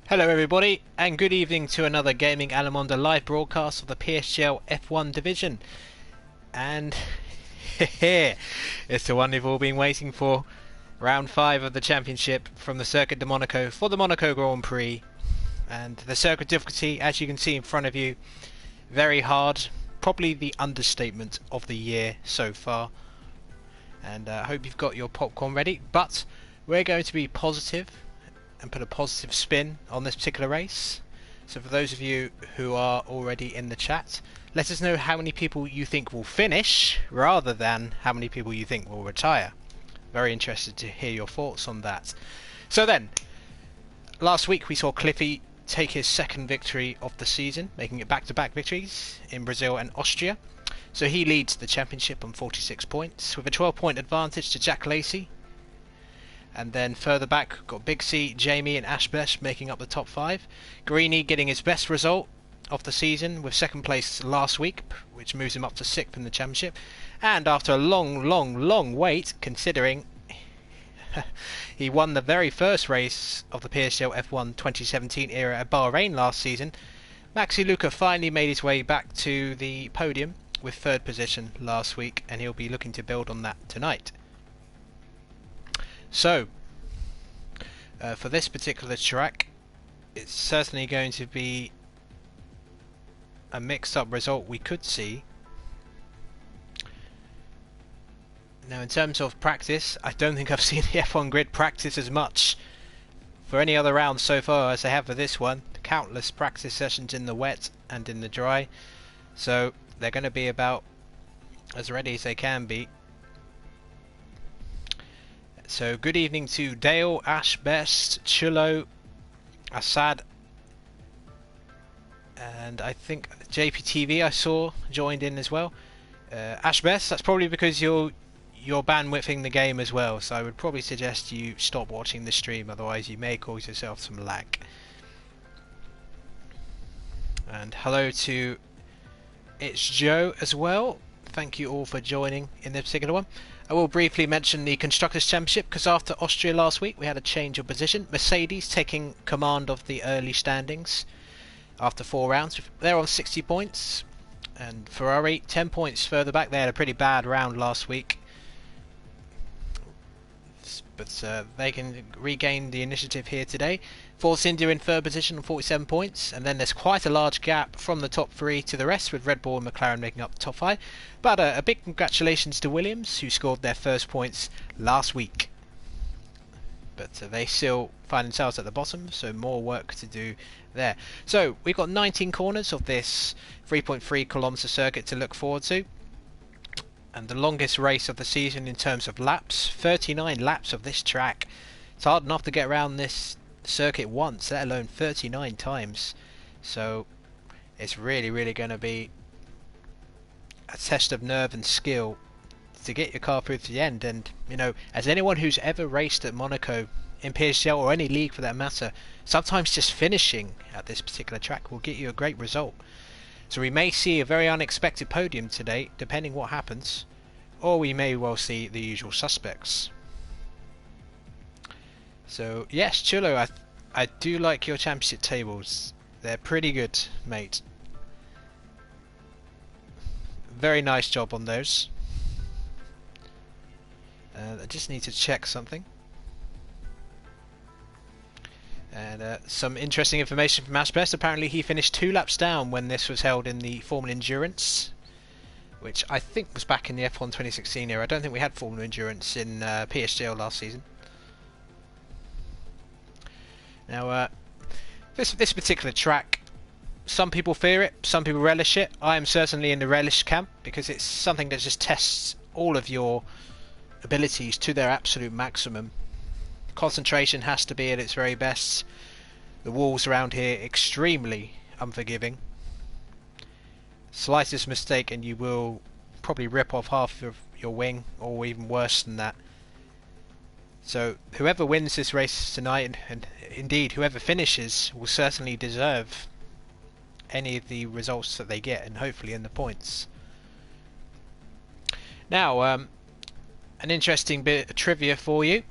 Hello everybody, and good evening to another GamingAlimonda live broadcast of the PSGL F1 division. And it's the one you've all been waiting for. Round 5 of the championship from the Circuit de Monaco for the Monaco Grand Prix. And the circuit difficulty, as you can see in front of you, very hard. Probably the understatement of the year so far. And I hope you've got your popcorn ready. But we're going to be positive and put a positive spin on this particular race. So for those of you who are already in the chat, let us know how many people you think will finish rather than how many people you think will retire. Very interested to hear your thoughts on that. So then, last week we saw Cliffy take his second victory of the season, making it back-to-back victories in Brazil and Austria. So he leads the championship on 46 points with a 12-point advantage to XJackLacey. And then further back, got Big C, Jamie and Ashbesh making up the top 5. Greeny getting his best result of the season with second place last week, which moves him up to 6th in the championship. And after a long wait, considering he won the very first race of the PSGL F1 2017 era at Bahrain last season, MaxiLuca finally made his way back to the podium with 3rd position last week, and he'll be looking to build on that tonight. So, for this particular track, it's certainly going to be a mixed up result we could see. Now in terms of practice, I don't think I've seen the F1 grid practice as much for any other round so far as I have for this one. Countless practice sessions in the wet and in the dry, so they're going to be about as ready as they can be. So good evening to Dale, Ash, Best, Chulo, Assad, and I think JPTV I saw joined in as well. Ash Best, that's probably because you're bandwidthing the game as well, so I would probably suggest you stop watching the stream, otherwise you may cause yourself some lag. And hello to It's Joe as well. Thank you all for joining in this particular one. I will briefly mention the Constructors' Championship because after Austria last week we had a change of position. Mercedes taking command of the early standings after 4 rounds. They're on 60 points. And Ferrari 10 points further back. They had a pretty bad round last week. But they can regain the initiative here today. Force India in 3rd position on 47 points, and then there's quite a large gap from the top 3 to the rest, with Red Bull and McLaren making up the top 5. But a big congratulations to Williams, who scored their first points last week. But they still find themselves at the bottom, so more work to do there. So we've got 19 corners of this 3.3 kilometre circuit to look forward to. And the longest race of the season in terms of laps, 39 laps of this track. It's hard enough to get around this circuit once, let alone 39 times. So it's really going to be a test of nerve and skill to get your car through to the end. And you know, as anyone who's ever raced at Monaco in PSGL or any league for that matter, sometimes just finishing at this particular track will get you a great result. So we may see a very unexpected podium today, depending what happens, or we may well see the usual suspects. So yes, Chulo, I do like your championship tables. They're pretty good, mate. Very nice job on those. I just need to check something. And some interesting information from Ashbest. Apparently he finished 2 laps down when this was held in the Formula Endurance, which I think was back in the F1 2016 era. I don't think we had Formula Endurance in PSGL last season. Now this particular track, some people fear it, some people relish it. I am certainly in the relish camp because it's something that just tests all of your abilities to their absolute maximum. Concentration has to be at its very best. The walls around here extremely unforgiving. Slightest mistake and you will probably rip off half of your wing, or even worse than that. So whoever wins this race tonight, and indeed whoever finishes, will certainly deserve any of the results that they get, and hopefully in the points. Now an interesting bit of trivia for you.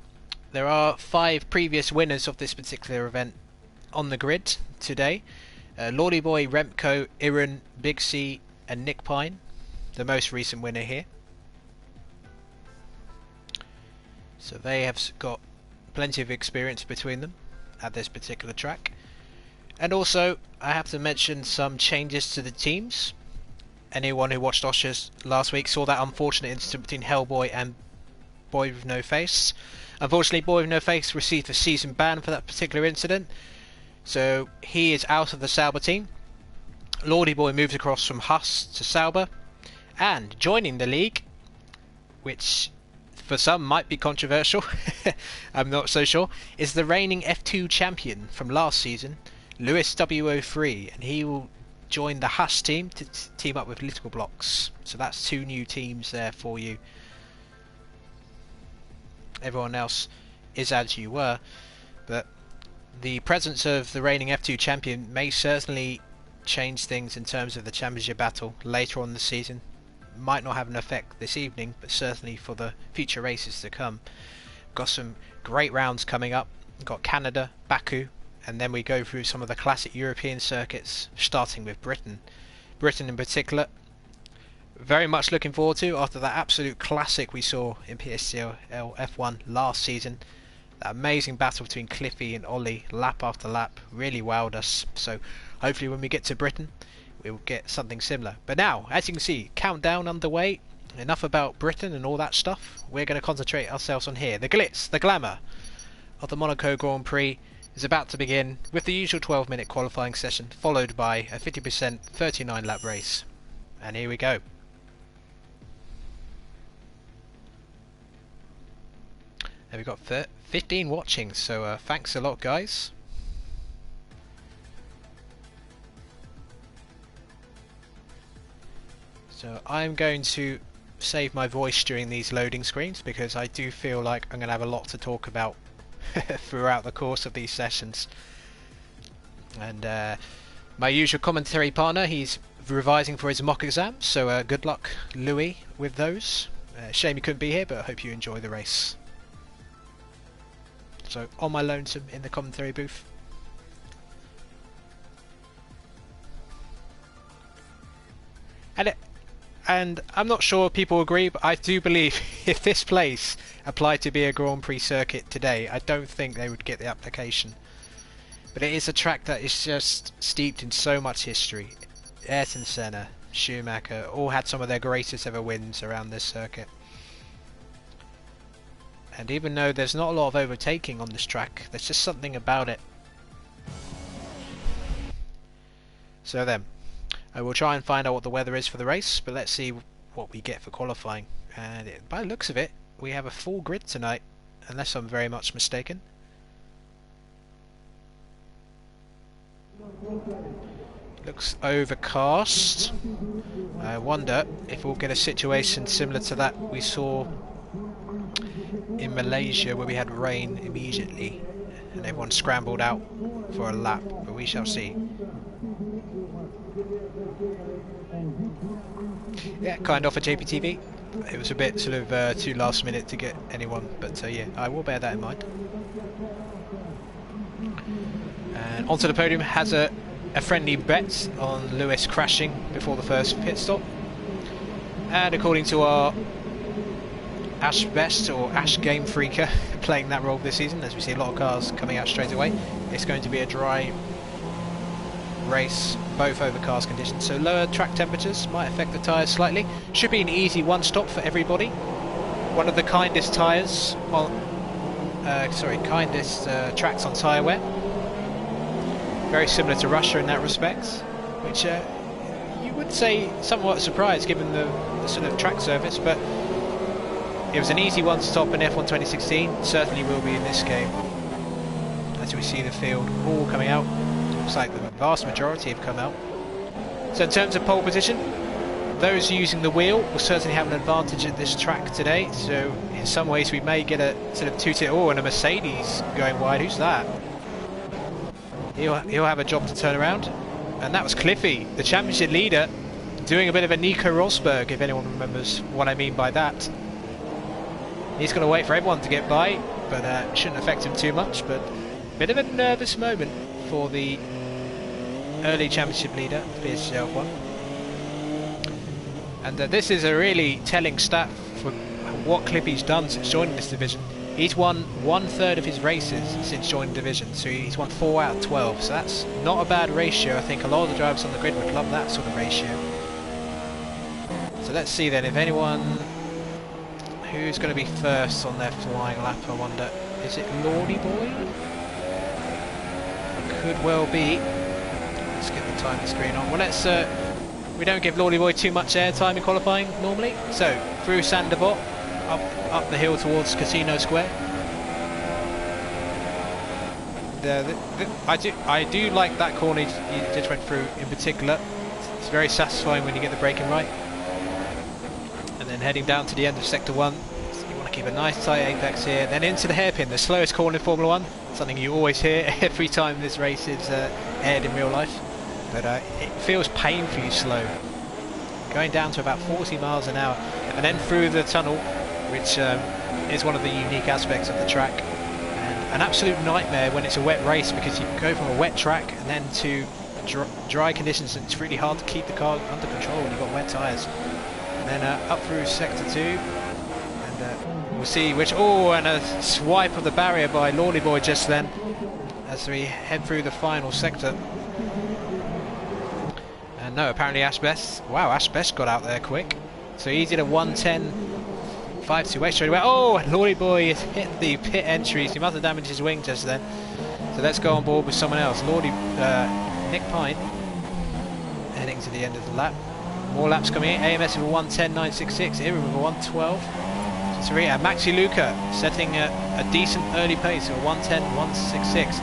There are 5 previous winners of this particular event on the grid today. Lordyboy, Remco, Iran, Big C and Nick Pine, the most recent winner here. So they have got plenty of experience between them at this particular track. And also, I have to mention some changes to the teams. Anyone who watched Austria last week saw that unfortunate incident between HELLBOY and Boy with No Face. Unfortunately, Boy with No Face received a season ban for that particular incident, so he is out of the Sauber team. Lordyboy moves across from Haas to Sauber, and joining the league, which for some might be controversial, I'm not so sure, is the reigning F2 champion from last season, LouisW03, and he will join the Haas team to team up with Little Blocks. So that's 2 new teams there for you. Everyone else is as you were, but the presence of the reigning F2 champion may certainly change things in terms of the championship battle later on in the season. Might not have an effect this evening, but certainly for the future races to come. Got some great rounds coming up. Got Canada, Baku, and then we go through some of the classic European circuits, starting with Britain. Britain in particular, very much looking forward to after that absolute classic we saw in PSGL F1 last season. That amazing battle between Cliffy and Ollie, lap after lap, really wowed us. So hopefully when we get to Britain, we'll get something similar. But now, as you can see, countdown underway. Enough about Britain and all that stuff. We're going to concentrate ourselves on here. The glitz, the glamour of the Monaco Grand Prix is about to begin with the usual 12-minute qualifying session, followed by a 50% 39-lap race. And here we go. And we've got 15 watching, so thanks a lot, guys. So I'm going to save my voice during these loading screens because I do feel like I'm going to have a lot to talk about throughout the course of these sessions. And my usual commentary partner, he's revising for his mock exam, so good luck, Louis, with those. Shame you couldn't be here, but I hope you enjoy the race. So on my lonesome in the commentary booth. And I'm not sure people agree, but I do believe if this place applied to be a Grand Prix circuit today, I don't think they would get the application. But it is a track that is just steeped in so much history. Ayrton Senna, Schumacher, all had some of their greatest ever wins around this circuit. And even though there's not a lot of overtaking on this track, there's just something about it. So then, I will try and find out what the weather is for the race, but let's see what we get for qualifying. And by the looks of it, we have a full grid tonight, unless I'm very much mistaken. Looks overcast. I wonder if we'll get a situation similar to that we saw in Malaysia, where we had rain immediately and everyone scrambled out for a lap, but we shall see. Yeah, kind of for JPTV. It was a bit sort of too last minute to get anyone, but yeah, I will bear that in mind. And onto the podium has a friendly bet on Lewis crashing before the first pit stop. And according to our Ash Best, or Ash Game Freaker, playing that role this season, as we see a lot of cars coming out straight away, it's going to be a dry race, both overcast conditions, so lower track temperatures might affect the tyres slightly. Should be an easy one stop for everybody. One of the kindest tyres on kindest tracks on tyre wear. Very similar to Russia in that respect, which you would say somewhat surprised given the sort of track surface, but it was an easy one stop in F1 2016, certainly will be in this game. As we see the field all coming out, looks like the vast majority have come out. So in terms of pole position, those using the wheel will certainly have an advantage at this track today, so in some ways we may get a sort of two-tier, and a Mercedes going wide. Who's that? He'll have a job to turn around. And that was Cliffy, the championship leader, doing a bit of a Nico Rosberg, if anyone remembers what I mean by that. He's going to wait for everyone to get by, but shouldn't affect him too much. But bit of a nervous moment for the early championship leader, PSGL F1. And this is a really telling stat for what Cliffy's done since joining this division. He's won 1/3 of his races since joining the division, so he's won 4 out of 12, so that's not a bad ratio. I think a lot of the drivers on the grid would love that sort of ratio. So let's see then, if anyone... Who's going to be first on their flying lap, I wonder? Is it Lordyboy? Could well be. Let's get the time screen on. Well, let's... we don't give Lordyboy too much airtime in qualifying normally. So, through Sanderbot, up the hill towards Casino Square. I do like that corner you just went through in particular. It's very satisfying when you get the braking right. And then heading down to the end of Sector 1, so you want to keep a nice tight apex here. Then into the hairpin, the slowest corner in Formula 1. Something you always hear every time this race is aired in real life. But it feels painfully slow. Going down to about 40 miles an hour. And then through the tunnel, which is one of the unique aspects of the track. And an absolute nightmare when it's a wet race, because you go from a wet track and then to dry conditions, and it's really hard to keep the car under control when you've got wet tyres. And then up through Sector 2, and we'll see which... Oh, and a swipe of the barrier by Lordyboy just then, as we head through the final sector. And no, apparently Ashbest... Wow, Ashbest got out there quick. So he did a 1:10.52 straight away. Oh, Lordyboy has hit the pit entries. He must have damaged his wing just then. So let's go on board with someone else. Nick Pine, heading to the end of the lap. More laps coming in. AMS with a 1:10.966. Aaron with a 1:12. And MaxiLuca setting a decent early pace of a 1:10.166.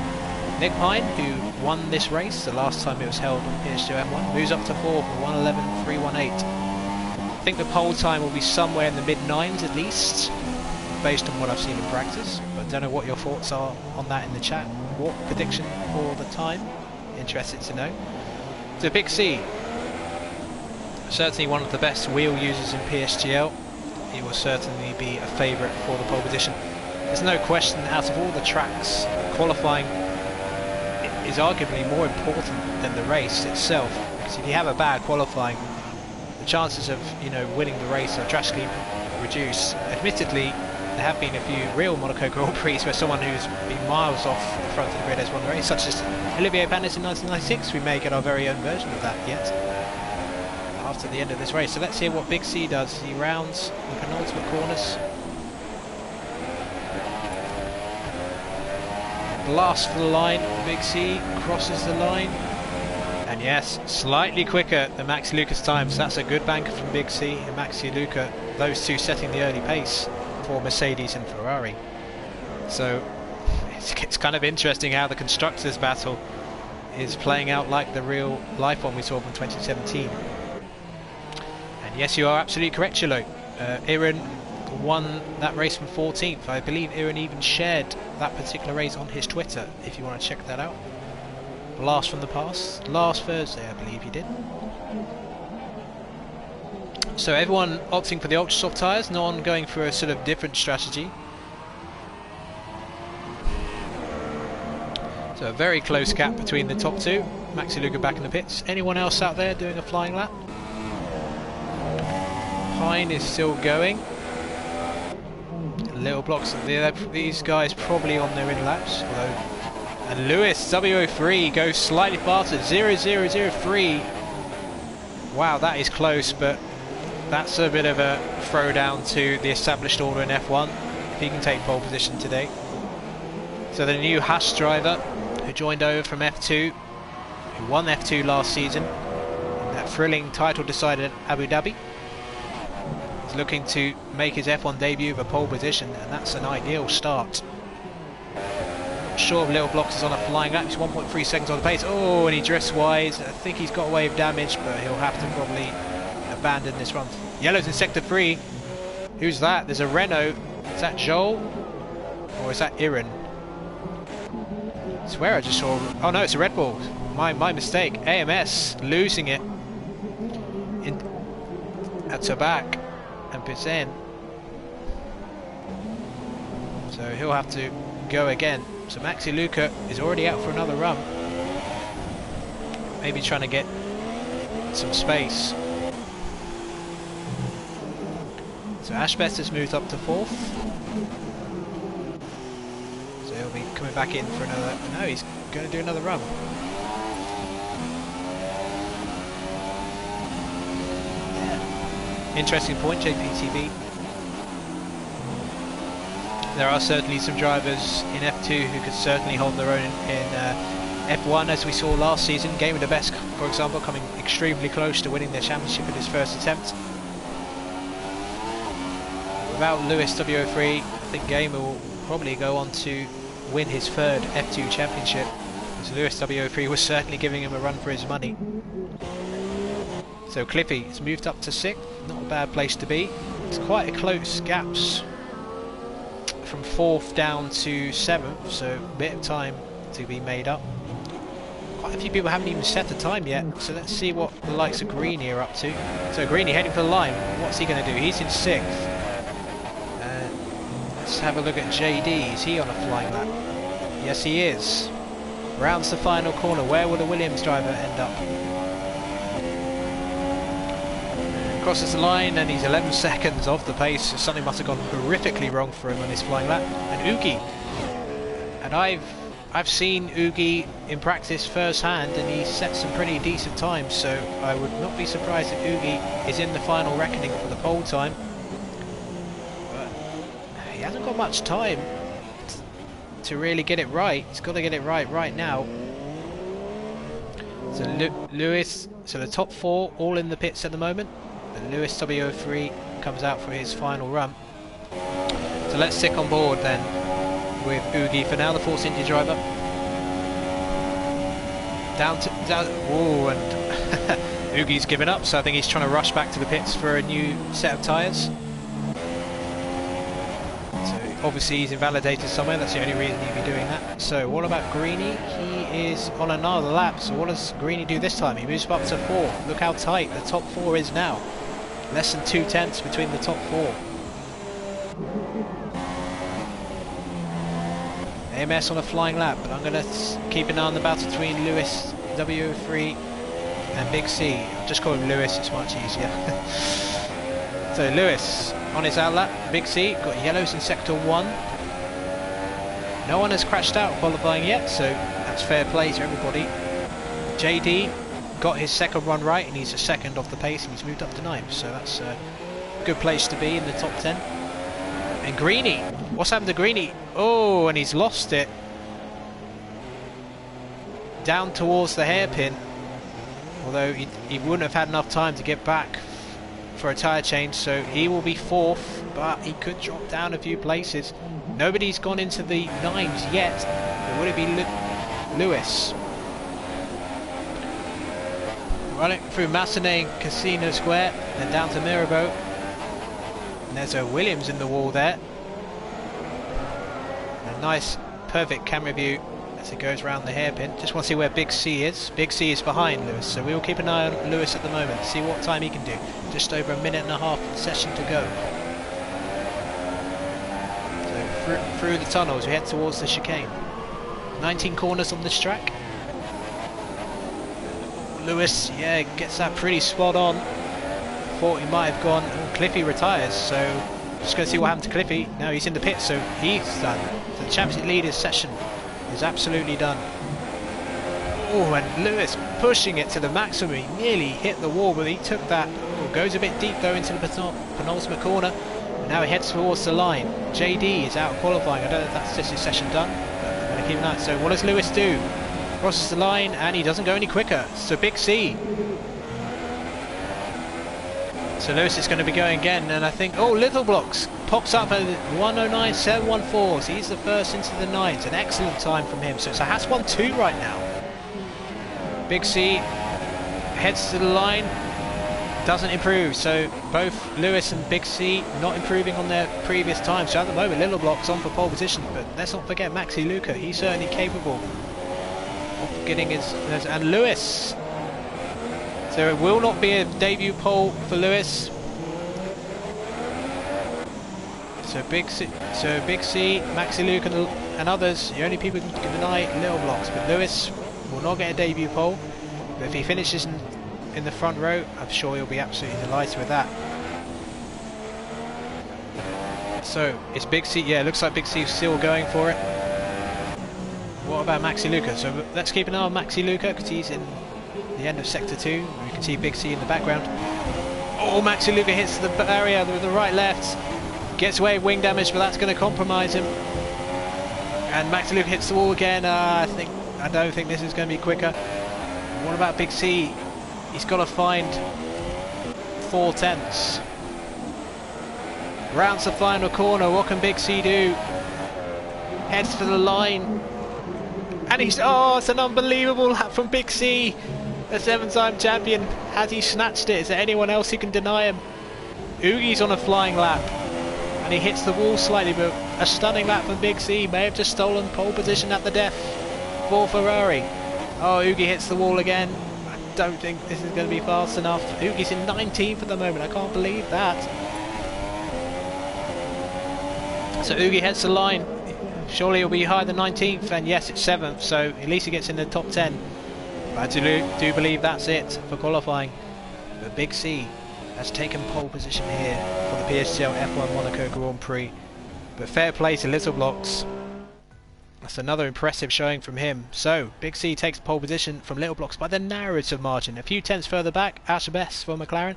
Nick Pine, who won this race the last time it was held on PSGL F1, moves up to 4 for 1:11.318. I think the pole time will be somewhere in the mid-9s at least, based on what I've seen in practice. But I don't know what your thoughts are on that in the chat. What prediction for the time? Interested to know. So Big C, certainly one of the best wheel users in PSGL. He will certainly be a favourite for the pole position. There's no question, out of all the tracks, qualifying is arguably more important than the race itself. Because if you have a bad qualifying, the chances of winning the race are drastically reduced. Admittedly, there have been a few real Monaco Grand Prix where someone who's been miles off the front of the grid has won the race, such as Olivier Panis in 1996. We may get our very own version of that yet after the end of this race. So let's hear what Big C does. He rounds the penultimate corners. Blast for the line. Big C crosses the line. And yes, slightly quicker than MaxiLuca's time, so that's a good banker from Big C and MaxiLuca, those two setting the early pace for Mercedes and Ferrari. So it's kind of interesting how the constructors' battle is playing out like the real life one we saw from 2017. And yes, you are absolutely correct, Chilo. Iran won that race from 14th. I believe Iran even shared that particular race on his Twitter, if you want to check that out. Blast from the past, last Thursday I believe he did. So everyone opting for the ultra soft tyres, no one going for a sort of different strategy. So a very close gap between the top two. MaxiLuca back in the pits. Anyone else out there doing a flying lap? Pine is still going. Little blocks, these guys probably on their in laps. And LouisW03 goes slightly faster, 0:003. Wow, that is close, but that's a bit of a throwdown to the established order in F1. If he can take pole position today. So the new Haas driver, who joined over from F2, who won F2 last season, in that thrilling title decided at Abu Dhabi, is looking to make his F1 debut with a pole position, and that's an ideal start. Short of Little Blocks is on a flying lap. He's 1.3 seconds on the pace. Oh, and he drifts wide. I think he's got away with damage, but he'll have to probably abandon this run. Yellow's in sector 3. Who's that? There's a Renault. Is that Joel? Or is that Iran? I swear I just saw... Oh no, it's a Red Bull. My mistake. AMS losing it to back and pits in. So he'll have to go again. So MaxiLuca is already out for another run. maybe trying to get some space. So Ashbest has moved up to 4th. So he'll be coming back in for another... No, he's going to do another run. Yeah. Interesting point, JPTV. There are certainly some drivers in F2 who could certainly hold their own in F1, as we saw last season. Game of the Best, for example, coming extremely close to winning their championship in his first attempt. Without LouisW03, I think Gamer will probably go on to win his 3rd F2 championship, as LouisW03 was certainly giving him a run for his money. So Cliffy has moved up to 6th, not a bad place to be. It's quite a close gaps from 4th down to 7th, so a bit of time to be made up. Quite a few people haven't even set a time yet, so let's see what the likes of Greeny are up to. So Greeny heading for the line, what's he going to do? He's in 6th. Let's have a look at JD, is he on a flying lap? Yes he is. Rounds the final corner, where will the Williams driver end up? Crosses the line and he's 11 seconds off the pace, so something must have gone horrifically wrong for him on his flying lap. And Oogie, and I've seen Oogie in practice firsthand, and he set some pretty decent times, so I would not be surprised if Oogie is in the final reckoning for the pole time. But he hasn't got much time to really get it right. He's got to get it right now. So Louis, so the top 4 all in the pits at the moment. LouisW03 comes out for his final run. So let's stick on board then with Oogie for now, the Force India driver. Down, oh, and Oogie's given up, so I think he's trying to rush back to the pits for a new set of tyres. So obviously he's invalidated somewhere, that's the only reason he'd be doing that. So what about Greeny? He is on another lap, so what does Greeny do this time? He moves up to 4th. Look how tight the top 4 is now. Less than 2 tenths between the top 4. AMS on a flying lap, but I'm going to keep an eye on the battle between LouisW03 and Big C. I'll just call him Lewis, it's much easier. So Lewis on his outlap, Big C, got yellows in sector 1. No one has crashed out qualifying yet, so that's fair play to everybody. JD got his 2nd run right, and he's a 2nd off the pace, and he's moved up to 9th, so that's a good place to be in the top 10. And Greeny, what's happened to Greeny? Oh, and he's lost it. Down towards the hairpin, although he wouldn't have had enough time to get back for a tyre change, so he will be 4th, but he could drop down a few places. Nobody's gone into the 9s yet, but would it be Lewis? Running through Massenet and Casino Square, then down to Mirabeau. And there's a Williams in the wall there. A nice, perfect camera view as it goes around the hairpin. Just want to see where Big C is. Big C is behind Lewis, so we will keep an eye on Lewis at the moment, see what time he can do. Just over a minute and a half session to go. So through the tunnels we head towards the chicane. 19 corners on this track. Lewis, yeah, gets that pretty spot on. Thought he might have gone. Oh, Cliffy retires, so just going to see what happened to Cliffy. Now he's in the pit, so he's done. So the championship leaders session is absolutely done. Oh, and Lewis pushing it to the maximum. He nearly hit the wall, but he took that. Oh, goes a bit deep though into the penultimate corner. And now he heads towards the line. JD is out qualifying. I don't know if that's just his session done, but I'm going to keep an eye. So what does Lewis do? Crosses the line and he doesn't go any quicker. So Big C. So Lewis is going to be going again, and I think, oh, Little Blocks pops up at 109.714. So he's the first into the 9s. An excellent time from him. So it's a Haas 1-2 right now. Big C heads to the line, doesn't improve. So both Lewis and Big C not improving on their previous time. So at the moment, Little Block's on for pole position. But let's not forget MaxiLuca. He's certainly capable of getting his. And Lewis. So it will not be a debut pole for Lewis. So Big C, MaxiLuca and others, the only people who can deny Little Blocks. But Lewis will not get a debut pole. But if he finishes in the front row, I'm sure he'll be absolutely delighted with that. So it's Big C. Yeah, it looks like Big C's still going for it. What about MaxiLuca? So let's keep an eye on MaxiLuca because he's in the end of sector 2. We can see Big C in the background. Oh, MaxiLuca hits the barrier with the right left. Gets away with wing damage, but that's going to compromise him. And MaxiLuca hits the wall again. I don't think this is going to be quicker. What about Big C? He's got to find 4/10. Rounds the final corner. What can Big C do? Heads for the line. And he's... Oh, it's an unbelievable lap from Big C. The 7-time champion. Has he snatched it? Is there anyone else who can deny him? Oogie's on a flying lap. And he hits the wall slightly, but a stunning lap from Big C. May have just stolen pole position at the death for Ferrari. Oh, Oogie hits the wall again. I don't think this is going to be fast enough. Oogie's in 19th at the moment. I can't believe that. So Oogie heads the line. Surely he'll be higher than 19th, and yes, it's 7th, so at least he gets in the top 10. But I do believe that's it for qualifying. But Big C has taken pole position here for the PSGL F1 Monaco Grand Prix. But fair play to LouisW03. That's another impressive showing from him. So Big C takes pole position from LouisW03 by the narrowest of margin. A few tenths further back, Ashbess for McLaren.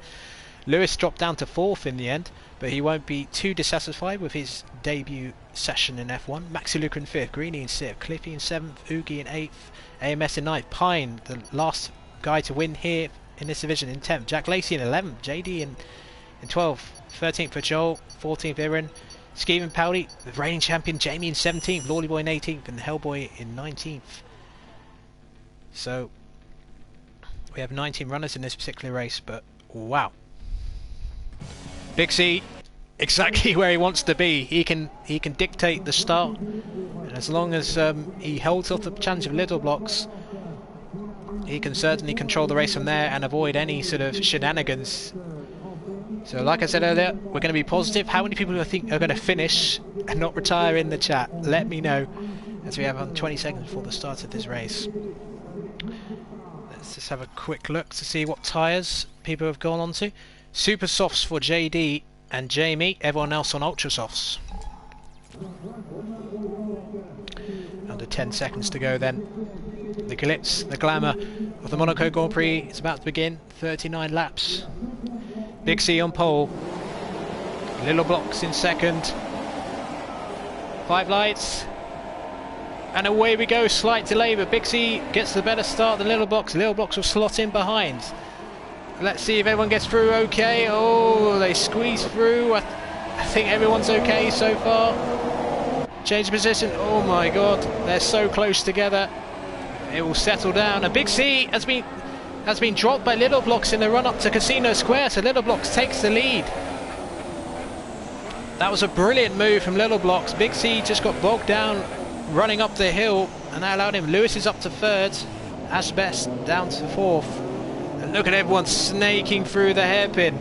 Lewis dropped down to 4th in the end, but he won't be too dissatisfied with his debut session in F1. MaxiLuca in 5th, Greeny in 6th, Cliffy in 7th, Oogie in 8th, AMS in 9th, Pine, the last guy to win here in this division, in 10th, XJackLacey in 11th, JD in 12th, 13th for Joel, 14th Aaron, Skeevan, Paudie, the reigning champion Jamie in 17th, Lordyboy in 18th, and HELLBOY in 19th. So we have 19 runners in this particular race, but wow. Big C, exactly where he wants to be. He can dictate the start, and as long as he holds off the challenge of LouisW03, he can certainly control the race from there and avoid any sort of shenanigans. So like I said earlier, we're going to be positive. How many people do I think are going to finish and not retire in the chat? Let me know, as we have 20 seconds before the start of this race. Let's just have a quick look to see what tyres people have gone on to. Super softs for JD and Jamie, everyone else on ultra softs. Under 10 seconds to go then. The glitz, the glamour of the Monaco Grand Prix is about to begin. 39 laps. Big C on pole. LouisW03 in second. 5 lights. And away we go, slight delay, but Big C gets the better start than LouisW03. LouisW03 will slot in behind. Let's see if everyone gets through okay. Oh, they squeeze through. I think everyone's okay so far. Change position. Oh my god, they're so close together. It will settle down. And Big C has been dropped by LouisW03 in the run up to Casino Square, so LouisW03 takes the lead. That was a brilliant move from LouisW03. Big C just got bogged down running up the hill, and that allowed him. Lewis is up to 3rd, Ashbess down to 4th. And look at everyone snaking through the hairpin.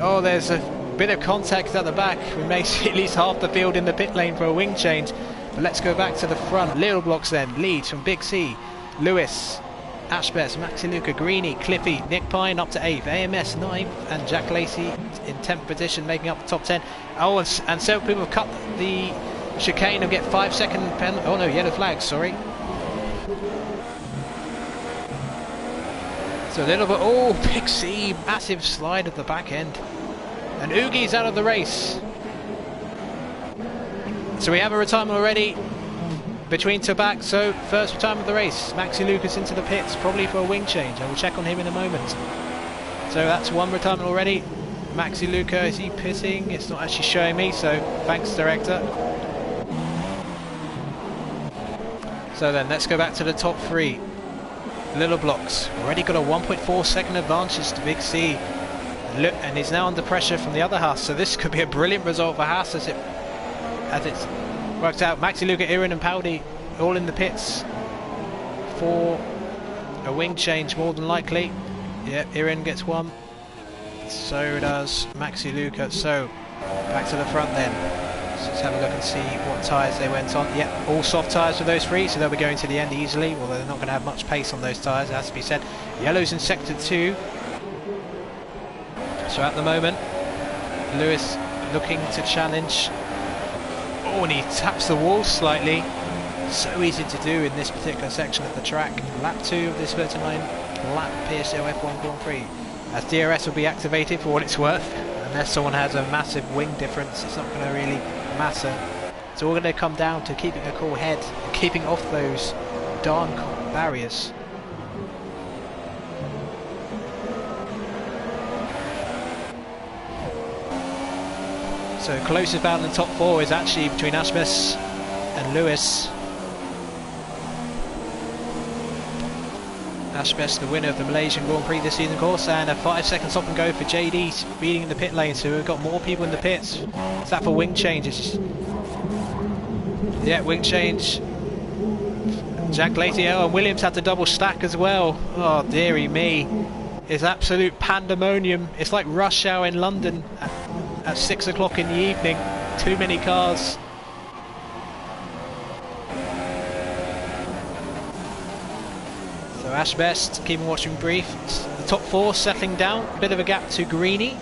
Oh, there's a bit of contact at the back. We may see at least half the field in the pit lane for a wing change. But let's go back to the front. LouisW03 then leads from Big C. Lewis, Ashbess, MaxiLuca, Greeny, Cliffy, Nick Pine up to 8th, AMS 9th, and XJackLacey in 10th position, making up the top 10. Oh, and several people have cut the chicane and get 5-second penalty. Oh no, yellow flag, sorry. So a little bit, oh, Big C, massive slide at the back end. And Oogie's out of the race. So we have a retirement already between two back. So first retirement of the race. MaxiLuca's into the pits, probably for a wing change. I will check on him in a moment. So that's one retirement already. MaxiLuca, is he pitting? It's not actually showing me, so thanks, director. So then let's go back to the top 3. LouisW03 already got a 1.4 second advantage to Big C. And he's now under pressure from the other Haas, so this could be a brilliant result for Haas as it's worked out. MaxiLuca, Aaron and Paudie all in the pits for a wing change, more than likely. Yeah, Aaron gets one, so does MaxiLuca. So back to the front then. So let's have a look and see what tyres they went on. Yep, all soft tyres for those three, so they'll be going to the end easily, although they're not going to have much pace on those tyres, it has to be said. Yellow's in sector 2. So at the moment, Lewis looking to challenge. Oh, and he taps the wall slightly. So easy to do in this particular section of the track. Lap 2 of this 39-lap PSGL F1 Grand Prix. As DRS will be activated for what it's worth. Unless someone has a massive wing difference, it's not going to really matter. It's all going to come down to keeping a cool head and keeping off those darn barriers. So closest battle in the top 4 is actually between Ashbes and Lewis. Ashbes, the winner of the Malaysian Grand Prix this season, of course, and a 5-second stop and go for JD, speeding in the pit lane. So we've got more people in the pits. Is that for wing changes? Yeah, wing change. xJackLacey, and Williams had to double stack as well. Oh dearie me, it's absolute pandemonium. It's like rush hour in London at 6 o'clock in the evening. Too many cars. So Ashbest keeping watching brief. The top 4 settling down. A bit of a gap to Greeny,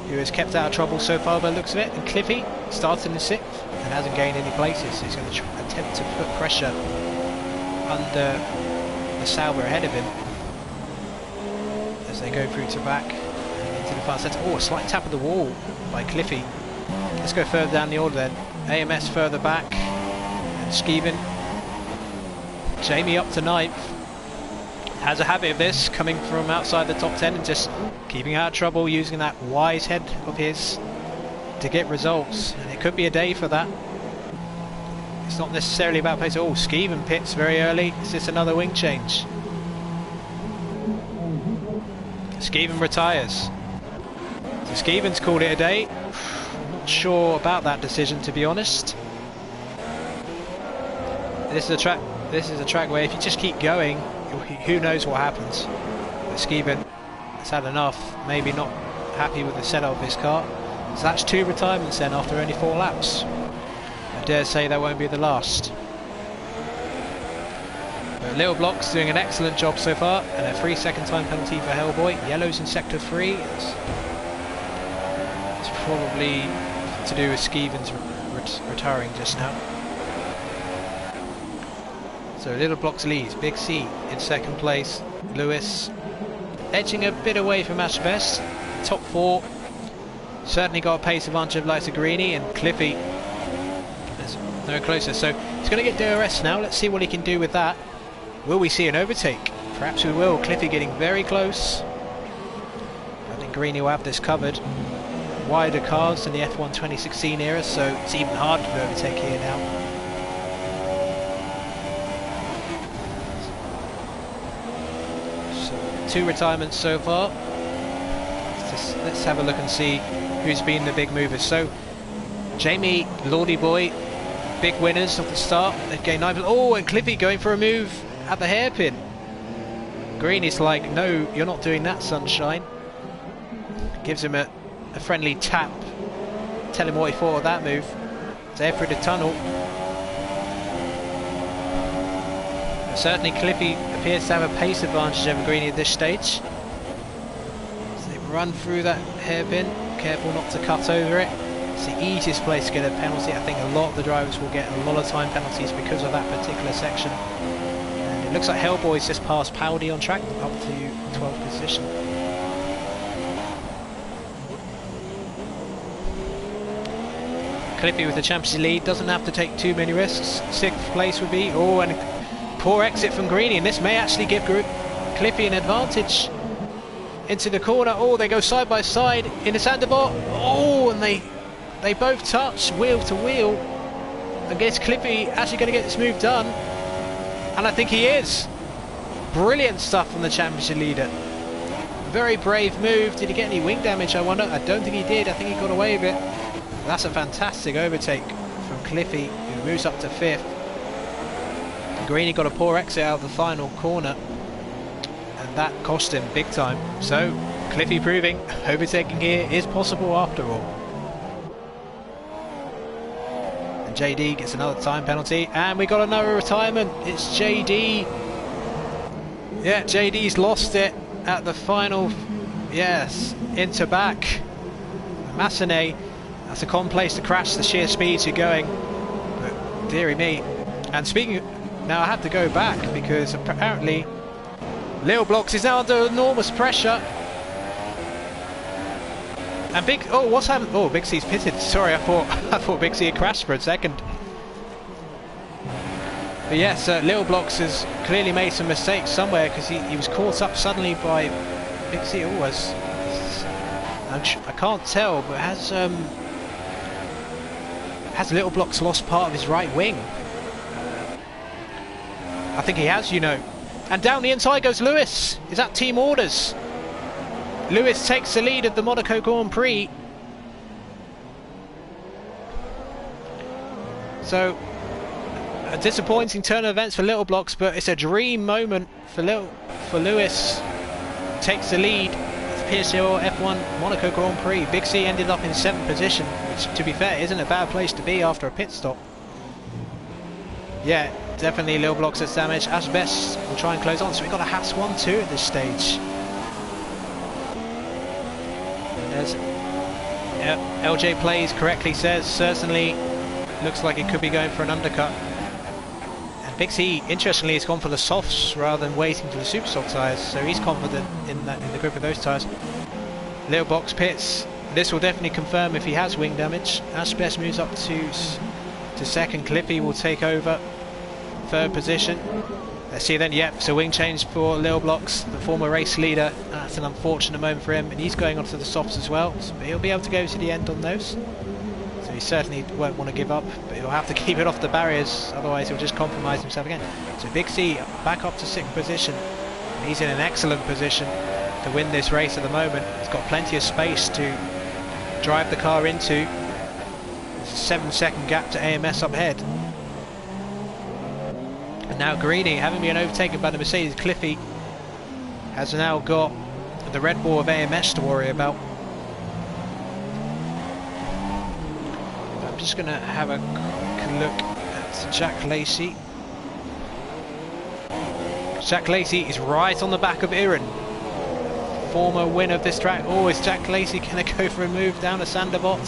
who has kept out of trouble so far by the looks of it. And Cliffy started in 6th and hasn't gained any places. So he's going to attempt to put pressure under the Sauber ahead of him as they go through to back and into the far centre. Oh, a slight tap of the wall by Cliffy. Let's go further down the order then. AMS further back, and Skeevan. Jamie up to 9th. Has a habit of this, coming from outside the top 10 and just keeping out of trouble, using that wise head of his to get results. And it could be a day for that. It's not necessarily about pace. Oh, Skeevan pits very early. Is this another wing change? Skeevan retires. So Skeevan's called it a day. Not sure about that decision, to be honest. This is a track where if you just keep going, who knows what happens. But Skeevan has had enough. Maybe not happy with the setup of his car. So that's 2 retirements then after only 4 laps. I dare say that won't be the last. But Little Block's doing an excellent job so far, and a 3-second time penalty for HELLBOY. Yellow's in sector 3. It's probably to do with Skeevan's retiring just now. So Little Block's leads. Big C in 2nd place. Lewis edging a bit away from Ashbest. Top 4. Certainly got a pace advantage of likes of Greeny, and Cliffy is no closer. So he's going to get DRS now. Let's see what he can do with that. Will we see an overtake? Perhaps we will. Cliffy getting very close. I think Greeny will have this covered. Wider cars than the F1 2016 era, so it's even harder to overtake here now. So 2 retirements so far. Let's have a look and see who's been the big movers. So Jamie, Lordyboy, big winners off the start. They've gained 9. Oh, and Cliffy going for a move at the hairpin. Green is like, no, you're not doing that, sunshine. Gives him a friendly tap. Tell him what he thought of that move. There through the tunnel. But certainly Cliffy appears to have a pace advantage over Greeny at this stage. Run through that hairpin, careful not to cut over it. It's the easiest place to get a penalty. I think a lot of the drivers will get a lot of time penalties because of that particular section. And it looks like HELLBOY's just passed Paudie on track up to 12th position. Cliffy with the championship lead, doesn't have to take too many risks. 6th place would be, oh, and a poor exit from Greeny, and this may actually give Cliffy an advantage. Into the corner. Oh, they go side by side in the Sandoval. Oh, and they both touch wheel to wheel. I guess Cliffy actually going to get this move done, and I think he is. Brilliant stuff from the championship leader. Very brave move. Did he get any wing damage, I wonder? I don't think he did. I think he got away with it. But that's a fantastic overtake from Cliffy, who moves up to 5th. Greeny got a poor exit out of the final corner, and that cost him big time. So Cliffy proving overtaking here is possible after all. JD gets another time penalty, and we got another retirement. It's JD. Yeah, JD's lost it at the final. Yes, into back. Massenet. That's a common place to crash, the sheer speeds you're going. But dearie me. And speaking of, now I have to go back because apparently Little Blocks is now under enormous pressure. And what's happened? Oh, Big C's pitted. Sorry, I thought Big C had crashed for a second. But yes, Little Blocks has clearly made some mistakes somewhere because he was caught up suddenly by Big C. I can't tell, but has Little Blocks lost part of his right wing? I think he has, you know. And down the inside goes Lewis. Is that team orders? Lewis takes the lead of the Monaco Grand Prix. So, a disappointing turn of events for Little Blocks, but it's a dream moment for Lewis. Takes the lead. PSGL F1 Monaco Grand Prix. Big C ended up in 7th position, which, to be fair, isn't a bad place to be after a pit stop. Yeah, definitely Little Blocks has damage. As best, we'll try and close on. So we've got a Haas 1-2 at this stage. As LJ Plays correctly says, certainly looks like it could be going for an undercut. And Big C, interestingly, has gone for the softs rather than waiting for the super soft tyres, so he's confident in the grip of those tyres. Little Box pits. This will definitely confirm if he has wing damage. Asbest moves up to second. Cliffy will take over 3rd position. Let's see then, yep, so wing change for Little Blocks, the former race leader. That's an unfortunate moment for him, and he's going onto the softs as well, but he'll be able to go to the end on those. So he certainly won't want to give up, but he'll have to keep it off the barriers, otherwise he'll just compromise himself again. So Big C back up to 6th position. He's in an excellent position to win this race at the moment. He's got plenty of space to drive the car into. There's a 7-second gap to AMS up ahead. And now Greeny, having been overtaken by the Mercedes, Cliffy has now got the Red Bull of AMS to worry about. I'm just going to have a quick look at XJackLacey. XJackLacey is right on the back of Iran, former winner of this track. Oh, is XJackLacey going to go for a move down a Sanderbot?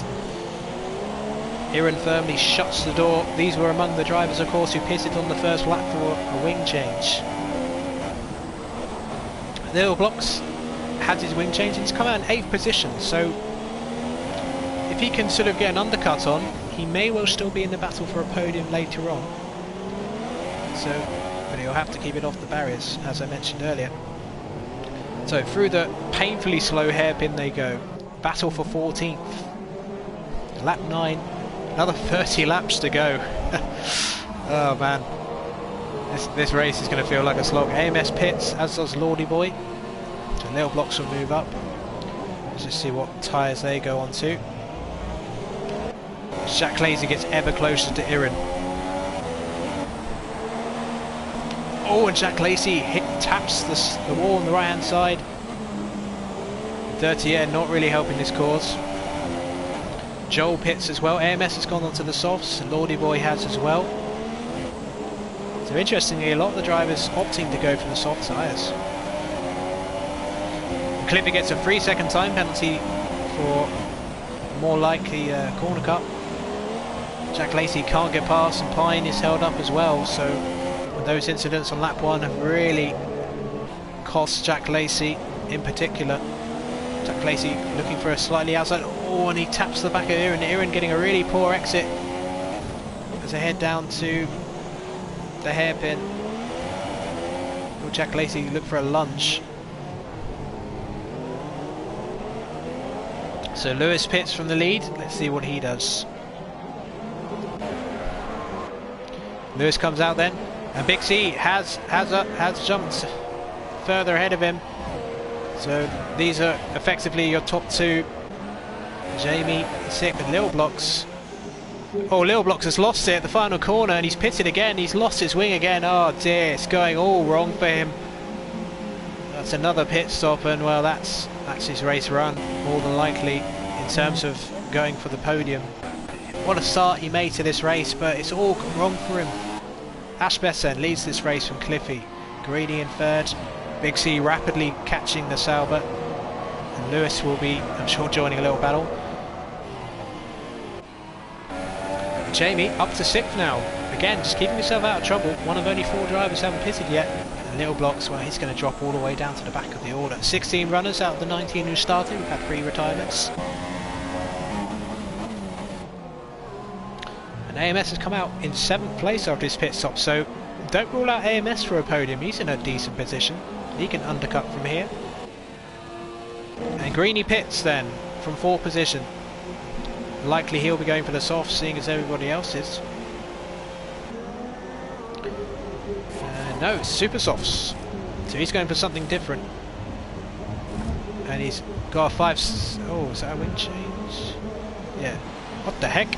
Iran firmly shuts the door. These were among the drivers, of course, who pitted on the first lap for a wing change. Little Blocks had his wing change. He's come out in 8th position, so if he can sort of get an undercut on, he may well still be in the battle for a podium later on. So, but he'll have to keep it off the barriers, as I mentioned earlier. So through the painfully slow hairpin they go. Battle for 14th. Lap 9. Another 30 laps to go. Oh man, this race is going to feel like a slog. AMS pits, as does Lordyboy. So Little Blocks will move up. Let's just see what tyres they go on to. XJackLacey gets ever closer to Iran. Oh, and XJackLacey taps the wall on the right hand side. Dirty air not really helping this cause. Joel pits as well. AMS has gone onto the softs, and Lordyboy has as well. So interestingly, a lot of the drivers opting to go for the soft tyres. Cliffy gets a 3-second time penalty for more likely corner cut. XJackLacey can't get past, and Pine is held up as well. So those incidents on lap 1 have really cost XJackLacey in particular. XJackLacey looking for a slightly outside. Oh, and he taps the back of Iran. Iran getting a really poor exit as they head down to the hairpin. Will XJackLacey look for a lunge? So Lewis pits from the lead. Let's see what he does. Lewis comes out then, and Big C has jumped further ahead of him. So these are effectively your top 2. Jamie sick with Little Blocks. Oh, Little Blocks has lost it at the final corner, and he's pitted again. He's lost his wing again. Oh dear, it's going all wrong for him. That's another pit stop, and well, that's his race run, more than likely, in terms of going for the podium. What a start he made to this race, but it's all gone wrong for him. Asbjørnsen leads this race from Cliffy. Greeny in third. Big C rapidly catching the Sauber. And Lewis will be, I'm sure, joining a little battle. Jamie up to 6th now. Again, just keeping himself out of trouble. One of only 4 drivers haven't pitted yet. And Little Blocks, well, he's going to drop all the way down to the back of the order. 16 runners out of the 19 who started. We've had 3 retirements. And AMS has come out in 7th place after his pit stop, so don't rule out AMS for a podium. He's in a decent position. He can undercut from here. And Greeny pits then from 4th position. Likely he'll be going for the soft, seeing as everybody else is. No, it's super softs. So he's going for something different. And he's got a 5... Oh, is that a wing change? Yeah. What the heck?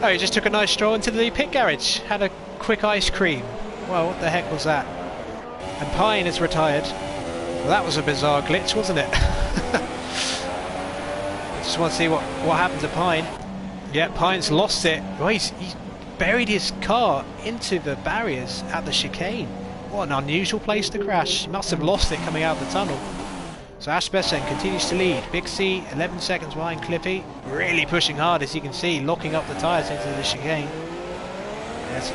Oh, he just took a nice stroll into the pit garage. Had a quick ice cream. Well, what the heck was that? And Pine is retired. Well, that was a bizarre glitch, wasn't it? I just want to see what happened to Pine. Yeah, Pine's lost it. Well, he's buried his car into the barriers at the chicane. What an unusual place to crash. He must have lost it coming out of the tunnel. So Asbjørnsen continues to lead. Big C 11 seconds behind Cliffy. Really pushing hard, as you can see, locking up the tyres into the chicane. As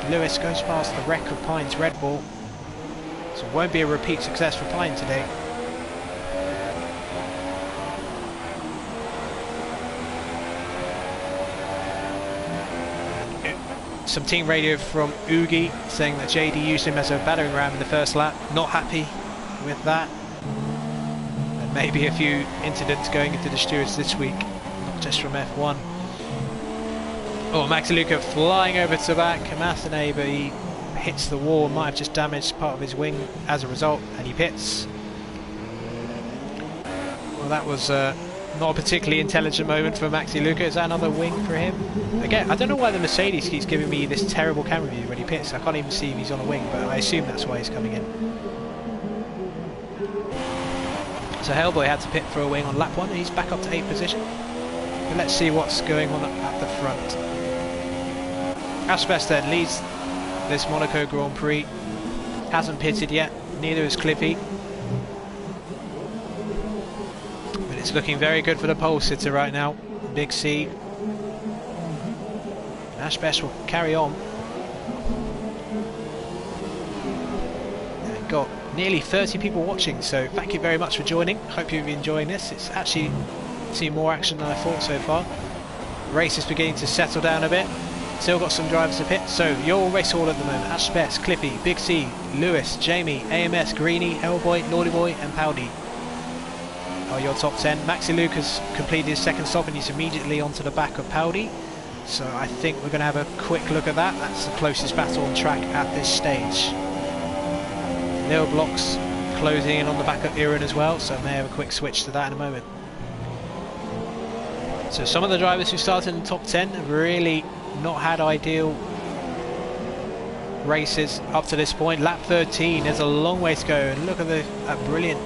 Lewis goes past the wreck of Pine's Red Bull. So it won't be a repeat success for Pine today. Some team radio from Oogie saying that JD used him as a battering ram in the first lap. Not happy with that. And maybe a few incidents going into the stewards this week, not just from F1. Oh, MaxiLuca flying over to back Massenet, but he hits the wall, might have just damaged part of his wing as a result, and he pits. Well, that was not a particularly intelligent moment for MaxiLuca. Is that another wing for him? Again, I don't know why the Mercedes keeps giving me this terrible camera view when he pits. I can't even see if he's on a wing, but I assume that's why he's coming in. So HELLBOY had to pit for a wing on lap 1, and he's back up to 8th position. But let's see what's going on at the front. Asbjørnsen leads this Monaco Grand Prix. Hasn't pitted yet, neither has Cliffy. But it's looking very good for the pole sitter right now. Big C. Asbjørnsen will carry on. And got nearly 30 people watching, so thank you very much for joining. Hope you've been enjoying this. It's actually seen more action than I thought so far. The race is beginning to settle down a bit. Still got some drivers to pit, so your race order at the moment: Asbjørnsen, Cliffy, Big C, Lewis, Jamie, AMS, Greeny, HELLBOY, Lordyboy and Paudie are your top 10. MaxiLuca's completed his second stop and he's immediately onto the back of Paudie, so I think we're going to have a quick look at that. That's the closest battle on track at this stage. Little Blocks closing in on the back of Iran as well, so I may have a quick switch to that in a moment. So some of the drivers who started in the top 10 have really not had ideal races up to this point. Lap 13, there's a long way to go, and look at that brilliant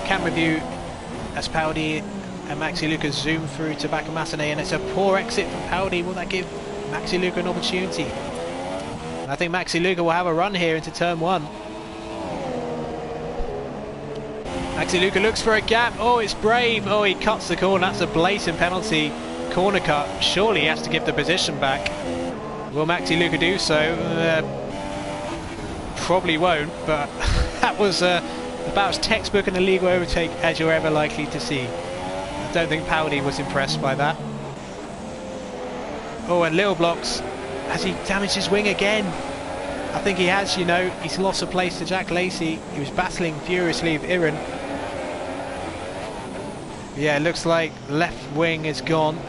camera view as Paudie and MaxiLuca zoom through to back of Massenet, and it's a poor exit from Paudie. Will that give MaxiLuca an opportunity? And I think MaxiLuca will have a run here into turn 1. MaxiLuca looks for a gap. Oh, it's brave. Oh, he cuts the corner. That's a blatant penalty. Corner cut. Surely he has to give the position back. Will MaxiLuca do so? Probably won't, but that was about as textbook an illegal overtake as you're ever likely to see. I don't think Paudie was impressed by that. Oh, and Little Blocks, has he damaged his wing again? I think he has, you know. He's lost a place to XJackLacey. He was battling furiously with Iran. Yeah, it looks like left wing is gone.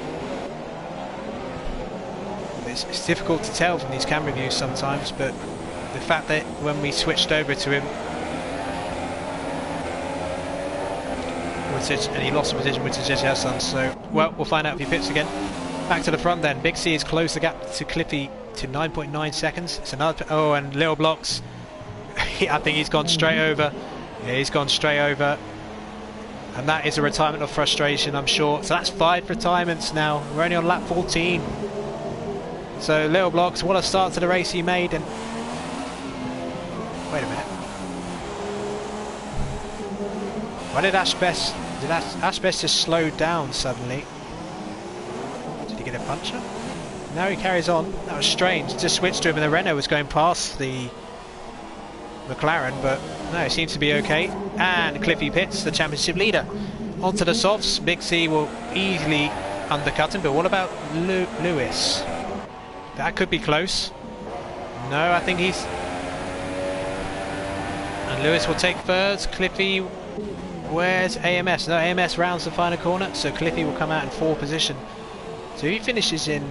It's difficult to tell from these camera views sometimes, but the fact that when we switched over to him and he lost the position, which suggests he has some, so well, we'll find out if he pits again. Back to the front then. Big C has closed the gap to Cliffy to 9.9 seconds. It's another, oh, and Little Blocks, I think he's gone straight over. Yeah, he's gone straight over. And that is a retirement of frustration, I'm sure. So that's 5 retirements now. We're only on lap 14. So Little Blocks, what a start to the race he made. And wait a minute. Why did Asbest just slow down suddenly? Did he get a puncture? No, he carries on. That was strange. Just switched to him and the Renault was going past the McLaren, but no, it seems to be okay. And Cliffy pits, the championship leader. Onto the softs. Big C will easily undercut him, but what about Lewis? That could be close. No, I think he's... And Lewis will take thirds. Cliffy, where's AMS? No, AMS rounds the final corner, so Cliffy will come out in 4th position. So he finishes in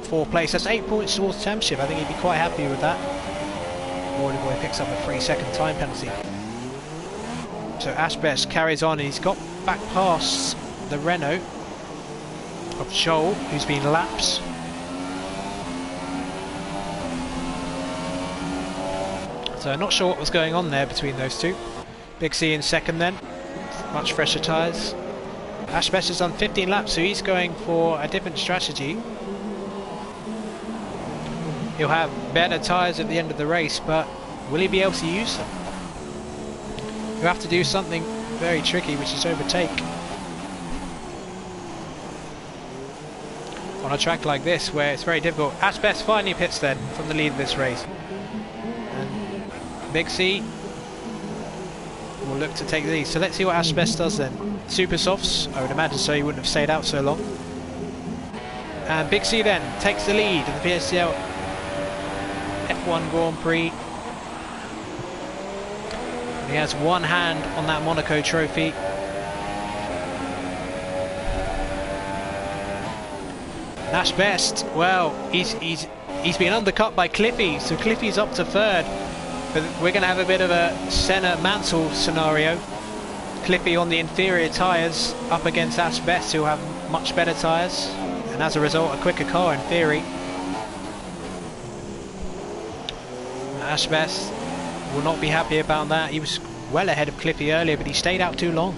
4th place. That's 8 points towards the championship. I think he'd be quite happy with that. Lordyboy picks up a 3-second time penalty. So Asbest carries on, and he's got back past the Renault of Joel, who's been lapped. So I'm not sure what was going on there between those two. Big C in 2nd then, much fresher tyres. Asbest has done 15 laps, so he's going for a different strategy. He'll have better tyres at the end of the race, but will he be able to use them? He'll have to do something very tricky, which is overtake. On a track like this, where it's very difficult. Asbest finally pits then from the lead of this race. And Big C will look to take these. So let's see what Asbest does then. Super softs, I would imagine so, he wouldn't have stayed out so long. And Big C then takes the lead in the PSGL F1 Grand Prix. And he has one hand on that Monaco trophy. Asbest, well, he's been undercut by Cliffy, so Cliffy's up to 3rd. But we're going to have a bit of a Senna-Mansell scenario. Cliffy on the inferior tyres up against Asbest, who have much better tyres, and as a result a quicker car in theory. Asbest will not be happy about that. He was well ahead of Cliffy earlier, but he stayed out too long.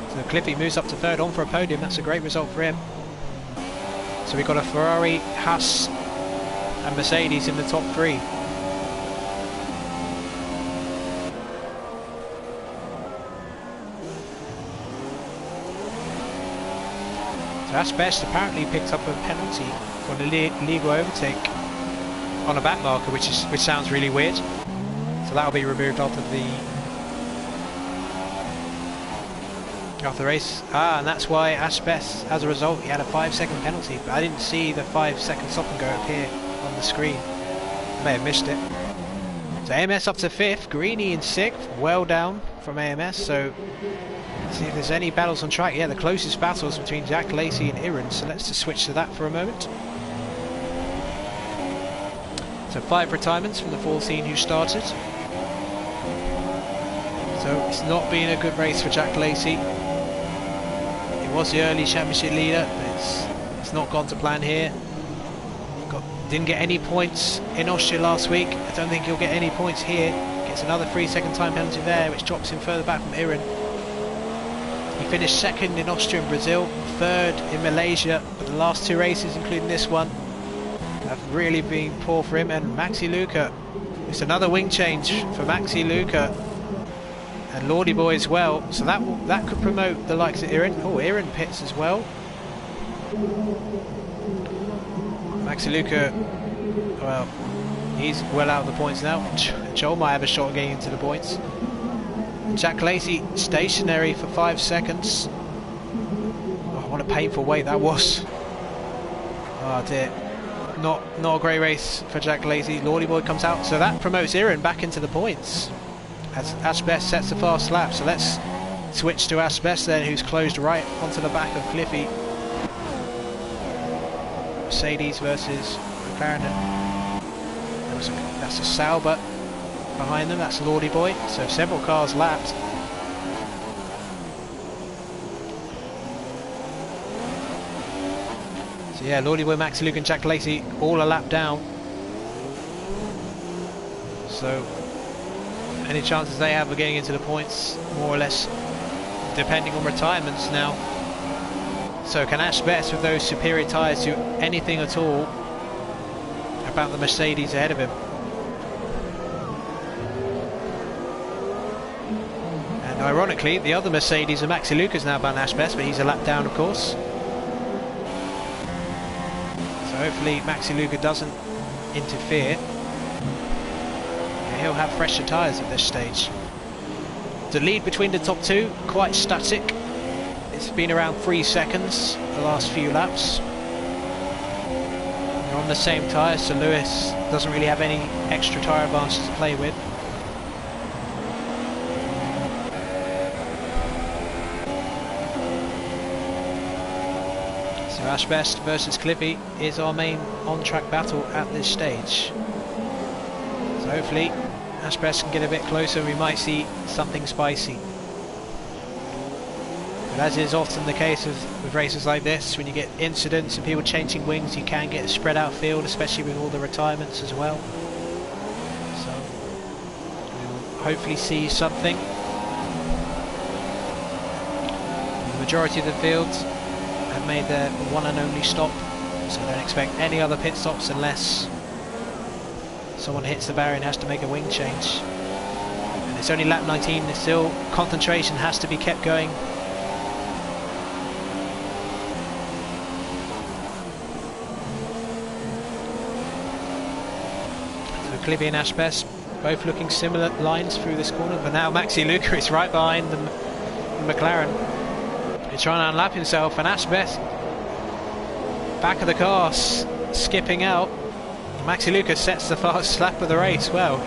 So Cliffy moves up to 3rd, on for a podium. That's a great result for him. So we've got a Ferrari, Haas and Mercedes in the top 3. So Asbest apparently picked up a penalty for an illegal overtake on a back marker, which sounds really weird. So that will be removed after the race. And that's why Asbest, as a result, he had a 5-second penalty. But I didn't see the 5-second stop and go appear on the screen. I may have missed it. So AMS up to 5th, Greeny in 6th, well down from AMS. So see if there's any battles on track. Yeah, the closest battles between XJackLacey and Iran, so let's just switch to that for a moment. So 5 retirements from the 14 who started. So it's not been a good race for XJackLacey. It was the early championship leader, but it's not gone to plan here. Didn't get any points in Austria last week. I don't think he'll get any points here. Gets another 3-second time penalty there, which drops him further back from Iran. He finished 2nd in Austria and Brazil, 3rd in Malaysia, but the last 2 races, including this one, have really been poor for him. And MaxiLuca, it's another wing change for MaxiLuca and Lordyboy as well, so that could promote the likes of Iran. Oh, Iran pits as well. MaxiLuca, well, he's well out of the points now. Joel might have a shot getting into the points. XJackLacey stationary for 5 seconds. Oh, what a painful wait that was. Oh dear. Not a great race for XJackLacey. Lordyboy comes out, so that promotes Iran back into the points as Asbest sets the fast lap. So let's switch to Asbest then, who's closed right onto the back of Cliffy. Mercedes versus McLaren. That's a Sauber behind them, that's Lordyboy, so several cars lapped. So yeah, Lordyboy, MaxiLuca and XJackLacey all a lap down. So any chances they have of getting into the points, more or less, depending on retirements now. So can Ash Best, with those superior tyres, do anything at all about the Mercedes ahead of him? And ironically, the other Mercedes, the MaxiLuca, is now by Ash Best, but he's a lap down, of course. So hopefully MaxiLuca doesn't interfere. He'll have fresher tyres at this stage. The lead between the top two, quite static. It's been around 3 seconds the last few laps. They're on the same tyres, so Lewis doesn't really have any extra tyre advantage to play with. So Ash Best versus Cliffy is our main on-track battle at this stage. So hopefully Ash Best can get a bit closer, we might see something spicy. But as is often the case with races like this, when you get incidents and people changing wings, you can get a spread out field, especially with all the retirements as well. So we'll hopefully see something. The majority of the fields have made their one and only stop, so don't expect any other pit stops unless someone hits the barrier and has to make a wing change. And it's only lap 19, there's still concentration has to be kept going. So Cliffy and Ash Best both looking similar lines through this corner, but now MaxiLuca is right behind the McLaren. He's trying to unlap himself, and Ash Best back of the car skipping out. MaxiLuca sets the fast lap of the race. Well,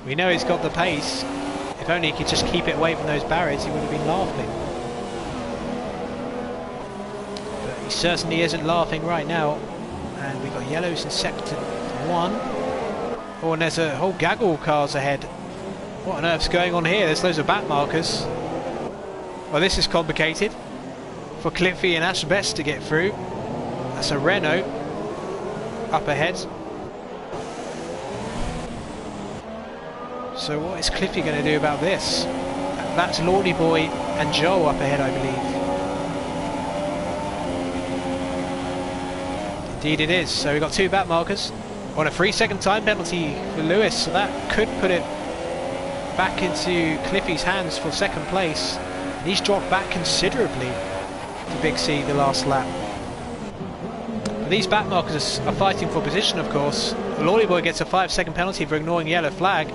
we know he's got the pace. If only he could just keep it away from those barriers, he would have been laughing. But he certainly isn't laughing right now. And we've got yellows in sector 1. Oh, and there's a whole gaggle of cars ahead. What on earth's going on here? There's loads of back markers. Well, this is complicated for Cliffy and Ash Best to get through. That's a Renault up ahead. So what is Cliffy going to do about this? That's Lordyboy and Joel up ahead, I believe. Indeed it is. So we've got 2 back markers on a 3-second time penalty for Lewis. So that could put it back into Cliffy's hands for second place. And he's dropped back considerably to Big C the last lap. But these back markers are fighting for position, of course. Lordyboy gets a 5-second penalty for ignoring the yellow flag.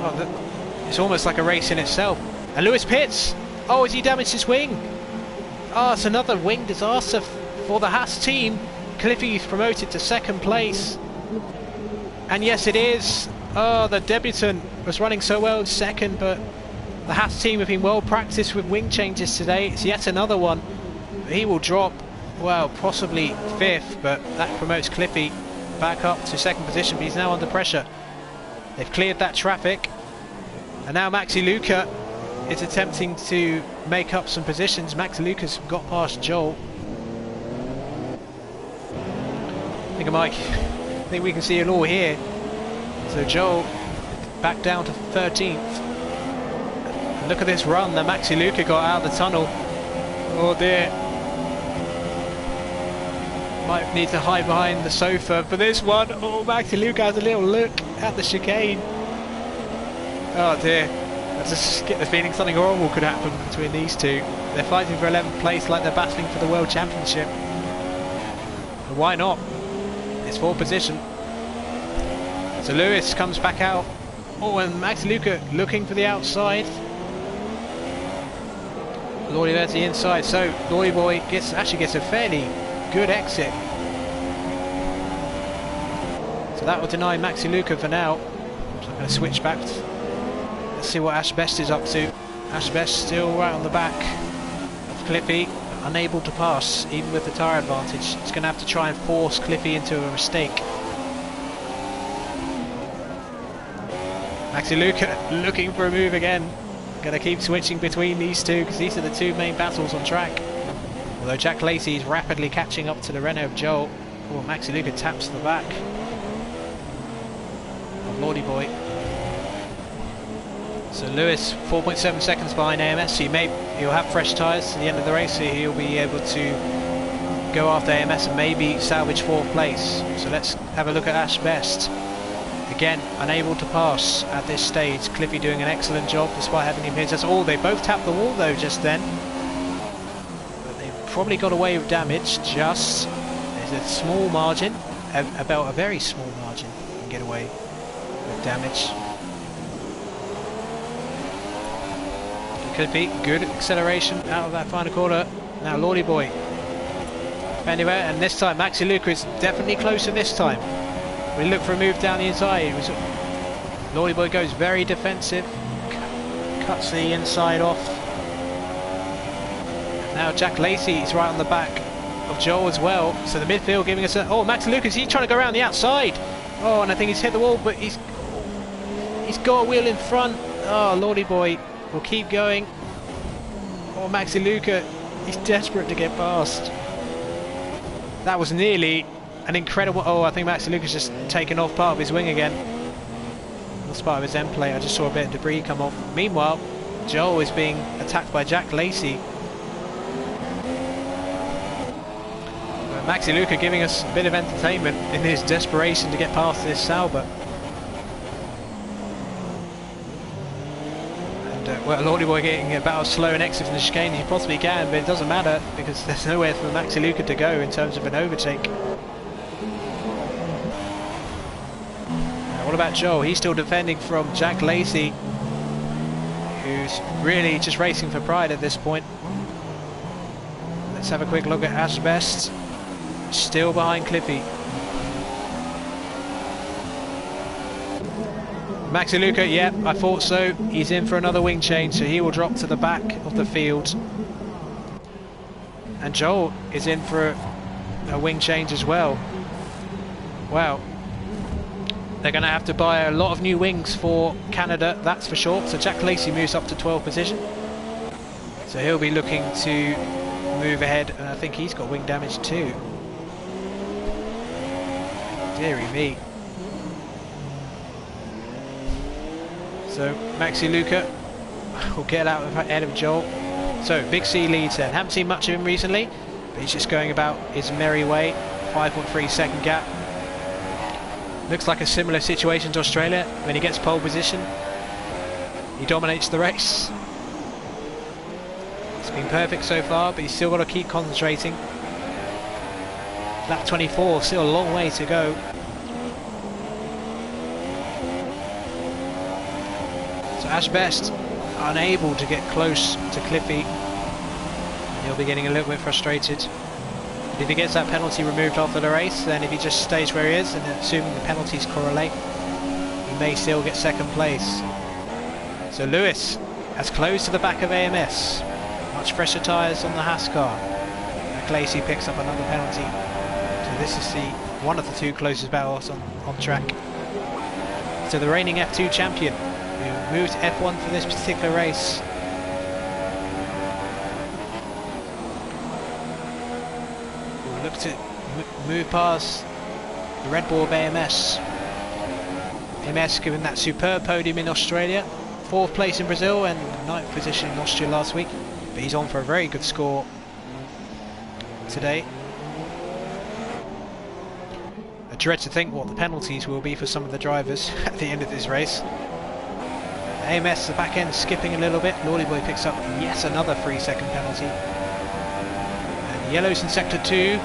Oh, it's almost like a race in itself. And Lewis pits. Oh, has he damaged his wing? Oh, it's another wing disaster for the Haas team. Cliffy is promoted to second place. And yes, it is. Oh, the debutant was running so well in second, but the Haas team have been well practiced with wing changes today. It's yet another one. He will drop, well, possibly 5th, but that promotes Cliffy back up to second position, but he's now under pressure. They've cleared that traffic, and now MaxiLuca is attempting to make up some positions. MaxiLuca's got past Joel. I think we can see it all here. So Joel back down to 13th. And look at this run that MaxiLuca got out of the tunnel. Oh dear. Might need to hide behind the sofa for this one. Oh, MaxiLuca has a little look at the chicane. Oh dear. I just get the feeling something horrible could happen between these two. They're fighting for 11th place like they're battling for the World Championship. But why not? It's 4th position. So Lewis comes back out. Oh, and MaxiLuca looking for the outside. Lordy there's the inside. So Lordyboy actually gets a fairly good exit. So that will deny MaxiLuca for now. So I'm going to switch back. Let's see what Ash Best is up to. Ash Best still right on the back of Cliffy, unable to pass even with the tyre advantage. He's going to have to try and force Cliffy into a mistake. MaxiLuca looking for a move again. Going to keep switching between these two because these are the 2 main battles on track. Although xJackLacey is rapidly catching up to the Renault of Joel. Oh, MaxiLuca taps the back of Lordyboy. So Lewis 4.7 seconds behind AMS. He'll have fresh tyres to the end of the race, so he'll be able to go after AMS and maybe salvage 4th place. So let's have a look at Ash Best. Again, unable to pass at this stage. Cliffy doing an excellent job despite having him hit us all. They both tapped the wall though just then. But they've probably got away with damage. Just there's a small margin, about a very small margin, you can get away with damage. It could be good acceleration out of that final corner. Now Lordyboy. Anyway, and this time MaxiLuca is definitely closer this time. We look for a move down the inside. Lordyboy goes very defensive, cuts the inside off. Now XJackLacey is right on the back of Joel as well. So the midfield giving us a... Oh, MaxiLuca, he's trying to go around the outside. Oh, and I think he's hit the wall, but he's got a wheel in front. Oh, Lordyboy will keep going. Oh, MaxiLuca, he's desperate to get past. That was nearly an incredible... Oh, I think MaxiLuca's just taken off part of his wing again. That's part of his end plate. I just saw a bit of debris come off. Meanwhile, Joel is being attacked by XJackLacey. MaxiLuca giving us a bit of entertainment in his desperation to get past this Sauber. Well, Lordyboy getting about as slow an exit from the chicane as he possibly can, but it doesn't matter because there's nowhere for MaxiLuca to go in terms of an overtake. Now, what about Joel? He's still defending from XJackLacey, who's really just racing for pride at this point. Let's have a quick look at Ash Best. Still behind Cliffy. MaxiLuca, yeah, I thought so. He's in for another wing change, so he will drop to the back of the field. And Joel is in for a wing change as well. Wow. They're going to have to buy a lot of new wings for Canada, that's for sure. So XJackLacey moves up to 12th position. So he'll be looking to move ahead, and I think he's got wing damage too. Deary me. So MaxiLuca will get out ahead of Joel. So Big C leads then. Haven't seen much of him recently, but he's just going about his merry way. 5.3 second gap. Looks like a similar situation to Australia. When he gets pole position, he dominates the race. It's been perfect so far, but he's still got to keep concentrating. Lap 24, still a long way to go. So Ash Best unable to get close to Cliffy. He'll be getting a little bit frustrated. But if he gets that penalty removed after the race, then if he just stays where he is, and assuming the penalties correlate, he may still get second place. So Lewis has closed to the back of AMS. Much fresher tyres on the Haas car. XJackLacey picks up another penalty. So this is one of the two closest battles on track. So the reigning F2 champion, who moved F1 for this particular race. We'll look to move past the Red Bull of AMS. AMS given that superb podium in Australia, 4th place in Brazil and 9th position in Austria last week. But he's on for a very good score today. I dread to think what the penalties will be for some of the drivers at the end of this race. AMS, the back end skipping a little bit. Lordyboy picks up yet another 3-second penalty. And yellows in sector 2.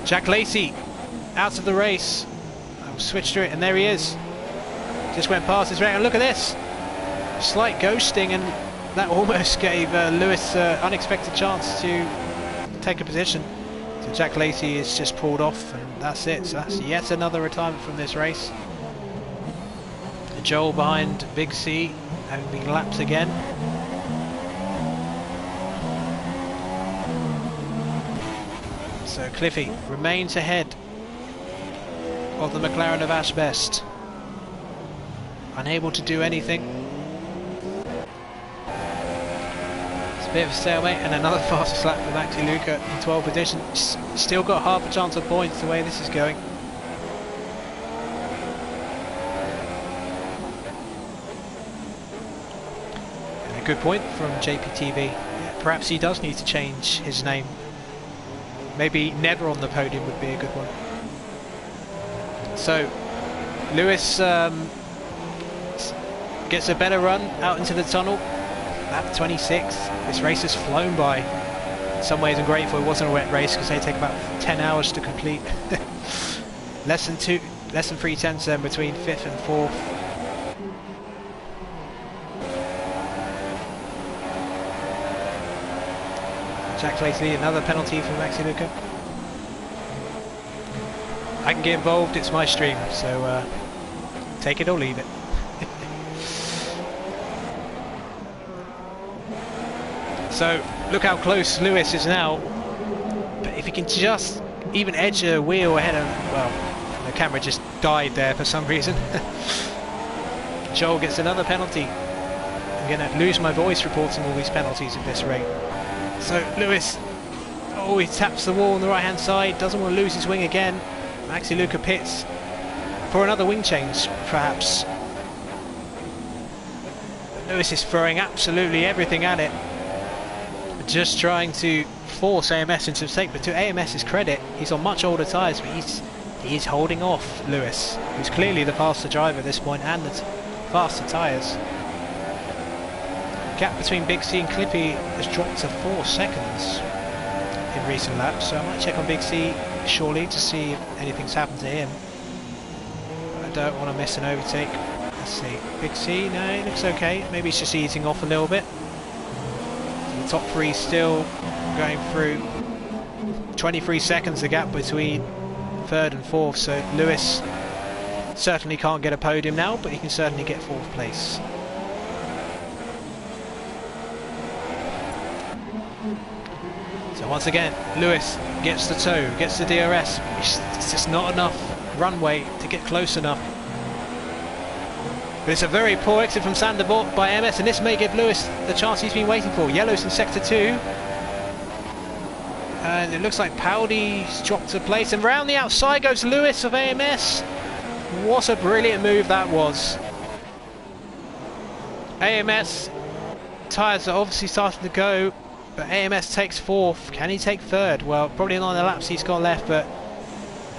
XJackLacey out of the race. I'll switch to it, and there he is. Just went past his round. Look at this. Slight ghosting, and that almost gave Lewis an unexpected chance to take a position. So XJackLacey is just pulled off, and that's it. So that's yet another retirement from this race. Joel behind Big C, having been lapped again. So Cliffy remains ahead of the McLaren of Ash Best. Unable to do anything. It's a bit of a stalemate, and another fastest lap for MaxiLuca in 12th position. Still got half a chance of points the way this is going. Good point from JPTV. Yeah, perhaps he does need to change his name. Maybe never on the podium would be a good one. So Lewis gets a better run out into the tunnel. Lap 26. This race has flown by. In some ways I'm grateful it wasn't a wet race because they take about 10 hours to complete. less than 3 tenths then between 5th and 4th. XJackLacey, another penalty for MaxiLuca. I can get involved, it's my stream, so take it or leave it. So look how close Lewis is now, but if he can just even edge a wheel ahead of, well, the camera just died there for some reason. Joel gets another penalty. I'm going to lose my voice reporting all these penalties at this rate. So Lewis, oh, he taps the wall on the right hand side, doesn't want to lose his wing again. MaxiLuca pits for another wing change perhaps. But Lewis is throwing absolutely everything at it, just trying to force AMS into a mistake. But to AMS's credit, he's on much older tyres, but he is holding off Lewis, who's clearly the faster driver at this point and the faster tyres. Gap between Big C and Cliffy has dropped to 4 seconds in recent laps, so I might check on Big C shortly to see if anything's happened to him. I don't want to miss an overtake. Let's see. Big C, no, he looks okay. Maybe he's just easing off a little bit. So the top 3 still going through. 23 seconds the gap between 3rd and 4th, so Lewis certainly can't get a podium now, but he can certainly get 4th place. So once again, Lewis gets the toe, gets the DRS. It's just not enough runway to get close enough. But it's a very poor exit from Sandervoort by MS, and this may give Lewis the chance he's been waiting for. Yellow's in sector 2. And it looks like Paudie's dropped a place, and round the outside goes Lewis of AMS. What a brilliant move that was. AMS tyres are obviously starting to go, but AMS takes 4th. Can he take 3rd? Well, probably not in the laps he's got left, but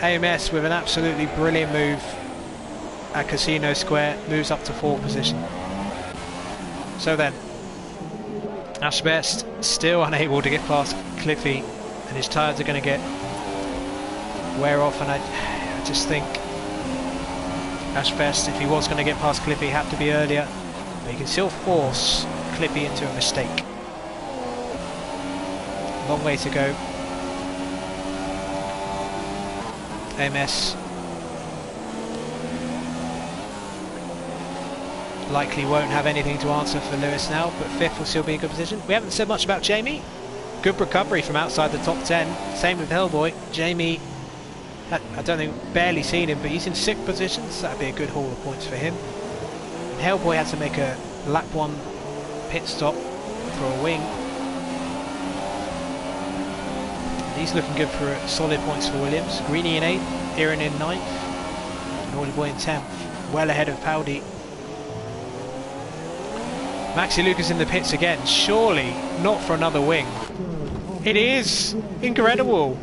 AMS with an absolutely brilliant move at Casino Square moves up to 4th position. So then, Ash Best still unable to get past Cliffy, and his tyres are going to get wear off, and I just think Ash Best, if he was going to get past Cliffy, had to be earlier, but he can still force Cliffy into a mistake. Long way to go. AMS likely won't have anything to answer for Lewis now, but 5th will still be a good position. We haven't said much about Jamie. Good recovery from outside the top 10. Same with Hellboy. Jamie, I don't think, barely seen him, but he's in 6th position, so that'd be a good haul of points for him. And Hellboy had to make a lap 1 pit stop for a wing. He's looking good for solid points for Williams. Greeny in 8th, Aaron in 9th, and Lordyboy in 10th. Well ahead of Paudie. MaxiLuca's in the pits again. Surely not for another wing. It is! Incredible!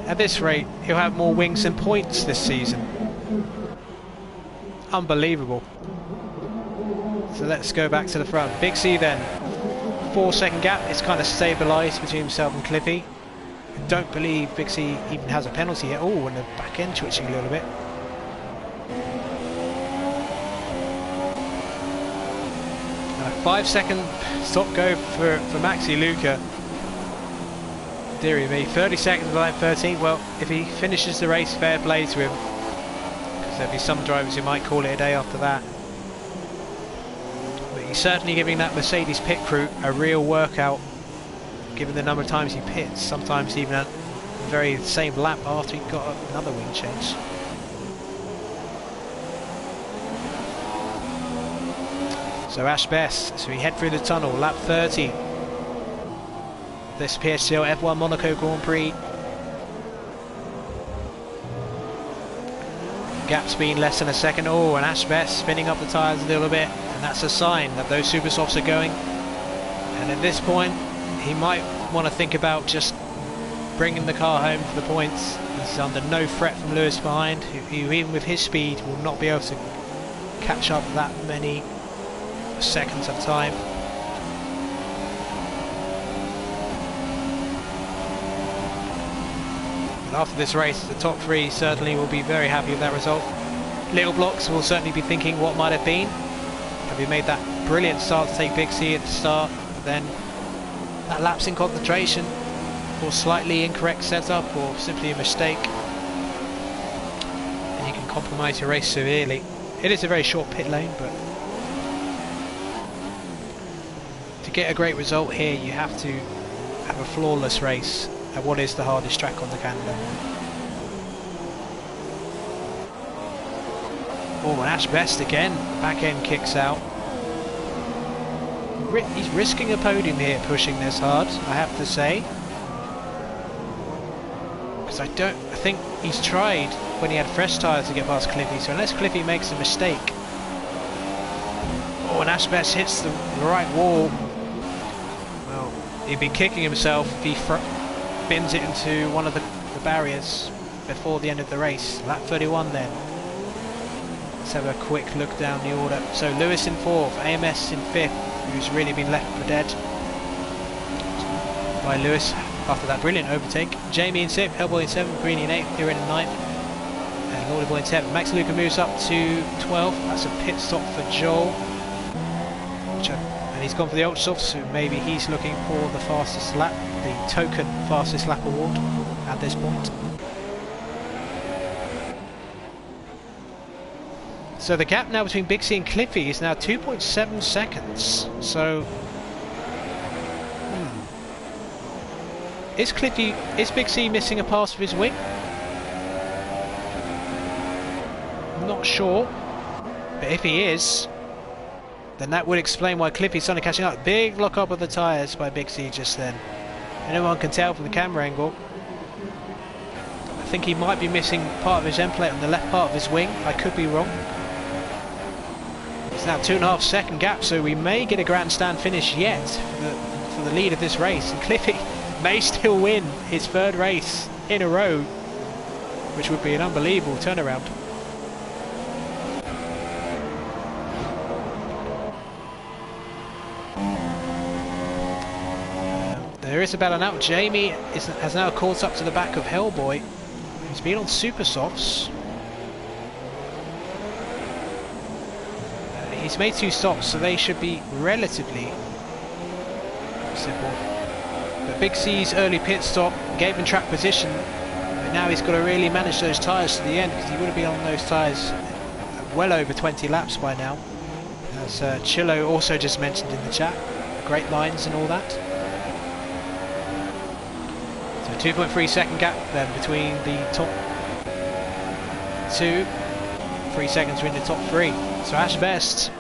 At this rate, he'll have more wings than points this season. Unbelievable. So let's go back to the front. Big C then. 4-second gap. It's kind of stabilised between himself and Cliffy. I don't believe Big C even has a penalty yet. Oh, and the back end twitching a little bit. A 5-second stop go for MaxiLuca. Deary me, 30 seconds behind 13. Well, if he finishes the race, fair play to him, because there'll be some drivers who might call it a day after that. But he's certainly giving that Mercedes pit crew a real workout, given the number of times he pits, sometimes even at the very same lap after he got another wing change. So Ash Best, so we head through the tunnel, lap 30. This PSGL F1 Monaco Grand Prix. Gap's been less than a second. Oh, and Ash Best spinning up the tyres a little bit, and that's a sign that those super softs are going. And at this point, he might want to think about just bringing the car home for the points. He's under no threat from Lewis behind, who even with his speed will not be able to catch up that many seconds of time. But after this race, the top three certainly will be very happy with that result. Little Blocks will certainly be thinking what might have been. Have you made that brilliant start to take Big C at the start, then that lapse in concentration, or slightly incorrect setup, or simply a mistake, and you can compromise your race severely. It is a very short pit lane, but to get a great result here you have to have a flawless race at what is the hardest track on the calendar. Oh, and Ash Best again, back end kicks out. He's risking a podium here pushing this hard, I have to say. Because I think he's tried when he had fresh tyres to get past Cliffy, so unless Cliffy makes a mistake. Oh, and Ash Best hits the right wall. Well, he'd be kicking himself if he bins it into one of the barriers before the end of the race. Lap 31 then. Let's have a quick look down the order. So Lewis in 4th, AMS in 5th, who's really been left for dead by Lewis after that brilliant overtake. Jamie in 6th, HELLBOY in 7th, Greeny in 8th, here in 9th, and Lordyboy in 10th. MaxiLuca moves up to 12th. That's a pit stop for Joel, and he's gone for the ultra soft, so maybe he's looking for the fastest lap, the token fastest lap award at this point. So the gap now between Big C and Cliffy is now 2.7 seconds. So is Big C missing a pass of his wing? I'm not sure, but if he is, then that would explain why Cliffy's suddenly catching up. Big lock up of the tyres by Big C just then. Anyone can tell from the camera angle. I think he might be missing part of his end plate on the left part of his wing. I could be wrong. It's now 2.5 second gap, so we may get a grandstand finish yet for the lead of this race. And Cliffy may still win his 3rd race in a row, which would be an unbelievable turnaround. There is a battle now. Jamie has now caught up to the back of HELLBOY, who's been on super softs. He's made 2 stops, so they should be relatively simple. But Big C's early pit stop gave him track position, but now he's got to really manage those tyres to the end, because he would have been on those tyres well over 20 laps by now. As Chillo also just mentioned in the chat, great lines and all that. So 2.3 second gap then between the top 2, 3 seconds between the top 3. So Ash Best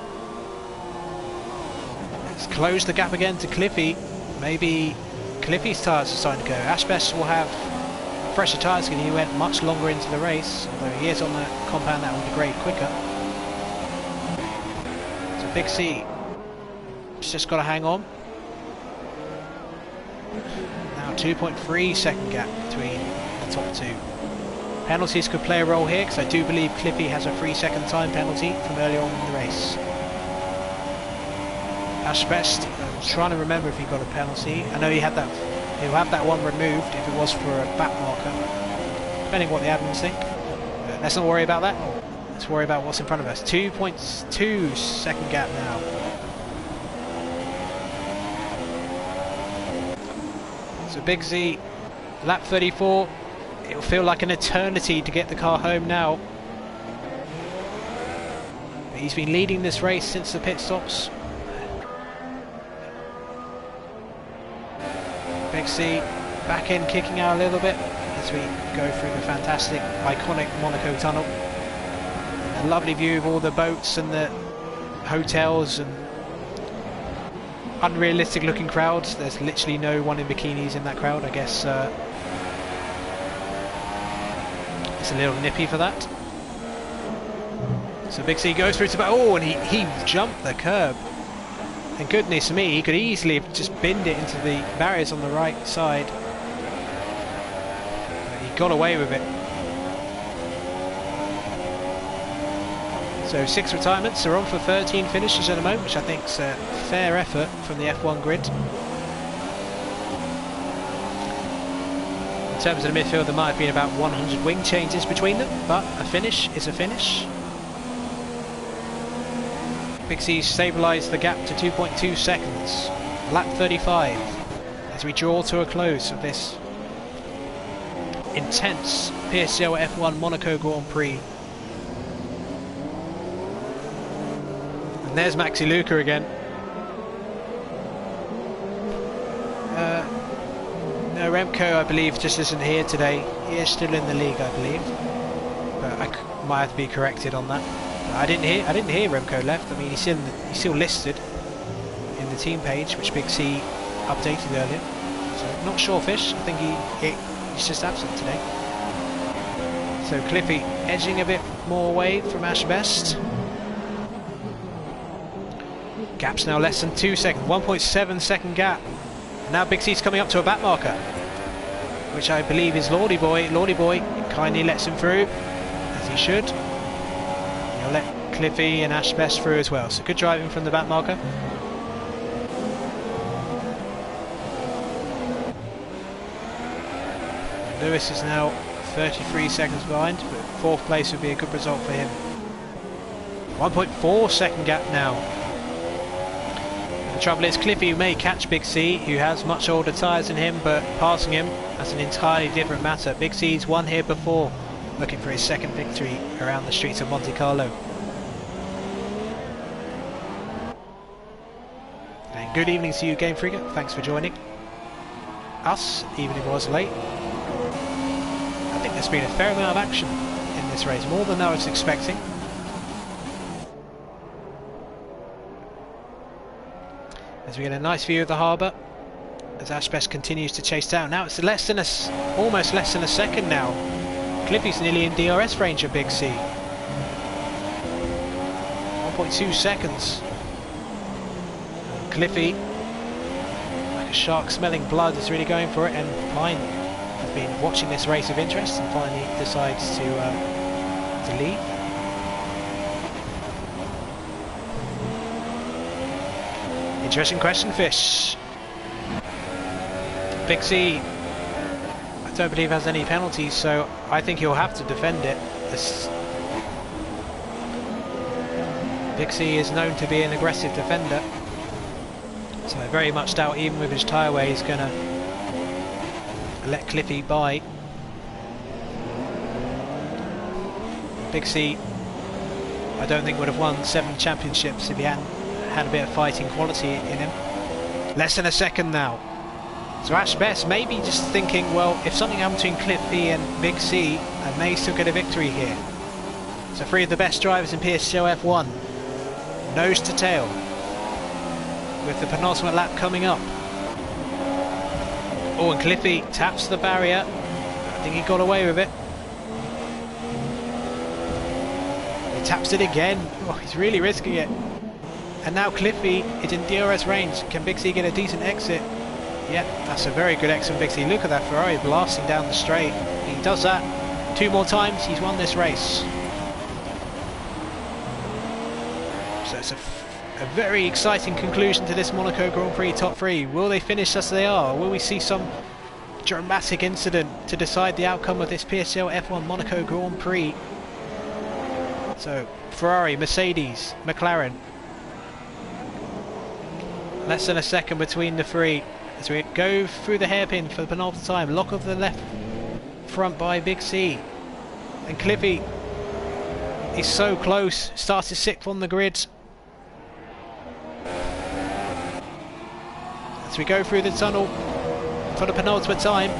has closed the gap again to Cliffy. Maybe Cliffy's tyres are starting to go. Ash Best will have fresher tyres because he went much longer into the race, although he is on the compound that will degrade quicker. So Big C has just got to hang on. Now 2.3 second gap between the top 2. Penalties could play a role here, because I do believe Cliffy has a 3-second time penalty from earlier on in the race. Ash Best, I'm trying to remember if he got a penalty. I know he had that. He'll have that one removed if it was for a back marker, depending what the admins think. But let's not worry about that. Let's worry about what's in front of us. 2.2 second gap now. So Big Z, lap 34. It'll feel like an eternity to get the car home now. But he's been leading this race since the pit stops. Big C back end kicking out a little bit as we go through the fantastic, iconic Monaco tunnel. A lovely view of all the boats and the hotels and unrealistic looking crowds. There's literally no one in bikinis in that crowd. I guess it's a little nippy for that. So Big C goes through to and he jumped the curb. And goodness me, he could easily have just binned it into the barriers on the right side. But he got away with it. So 6 retirements are on for 13 finishes at the moment, which I think is a fair effort from the F1 grid. In terms of the midfield, there might have been about 100 wing changes between them, but a finish is a finish. Big C stabilised the gap to 2.2 seconds, lap 35, as we draw to a close of this intense PSGL F1 Monaco Grand Prix. And there's MaxiLuca again. No, Remco, I believe, just isn't here today. He is still in the league, I believe, but I might have to be corrected on that. But I didn't hear Remco left. I mean, he's still listed in the team page, which Big C updated earlier. So not sure, Fish. I think he's just absent today. So Cliffy edging a bit more away from Ash Best. Gap's now less than 2 seconds, 1.7 second gap. And now Big C's coming up to a back marker, which I believe is Lordyboy. Lordyboy kindly lets him through, as he should. He'll let Cliffy and Ash Best through as well. So good driving from the back marker. Lewis is now 33 seconds behind, but 4th place would be a good result for him. 1.4 second gap now. The trouble is Cliffy may catch Big C, who has much older tyres than him, but passing him, that's an entirely different matter. Big C's won here before, looking for his second victory around the streets of Monte Carlo. And good evening to you, Game Freaker. Thanks for joining us, even if it was late. I think there's been a fair amount of action in this race, more than I was expecting. As we get a nice view of the harbour, as Ash Best continues to chase down. Now it's almost less than a second now. Cliffy's nearly in DRS range of Big C. 1.2 seconds. Cliffy, like a shark smelling blood, is really going for it, and Pine has been watching this race of interest and finally decides to leave. Interesting question, Fish. Big C, I don't believe has any penalties, so I think he'll have to defend it. Big C is known to be an aggressive defender, so I very much doubt, even with his tyre wear, he's going to let Cliffy by. Big C, I don't think would have won 7 championships if he hadn't had a bit of fighting quality in him. Less than a second now. So Ash Best may be just thinking, well, if something happened between Cliffy and Big C, I may still get a victory here. So 3 of the best drivers in PSGL F1, nose to tail, with the penultimate lap coming up. Oh, and Cliffy taps the barrier. I think he got away with it. He taps it again. Oh, he's really risking it. And now Cliffy is in DRS range. Can Big C get a decent exit? Yeah, that's a very good exit from Big C. Look at that Ferrari blasting down the straight. He does that 2 more times, he's won this race. So it's a very exciting conclusion to this Monaco Grand Prix top 3. Will they finish as they are? Will we see some dramatic incident to decide the outcome of this PSGL F1 Monaco Grand Prix? So Ferrari, Mercedes, McLaren. Less than a second between the 3 as we go through the hairpin for the penultimate time. Lock of the left front by Big C. And Cliffy is so close. Started 6th on the grid. As we go through the tunnel for the penultimate time.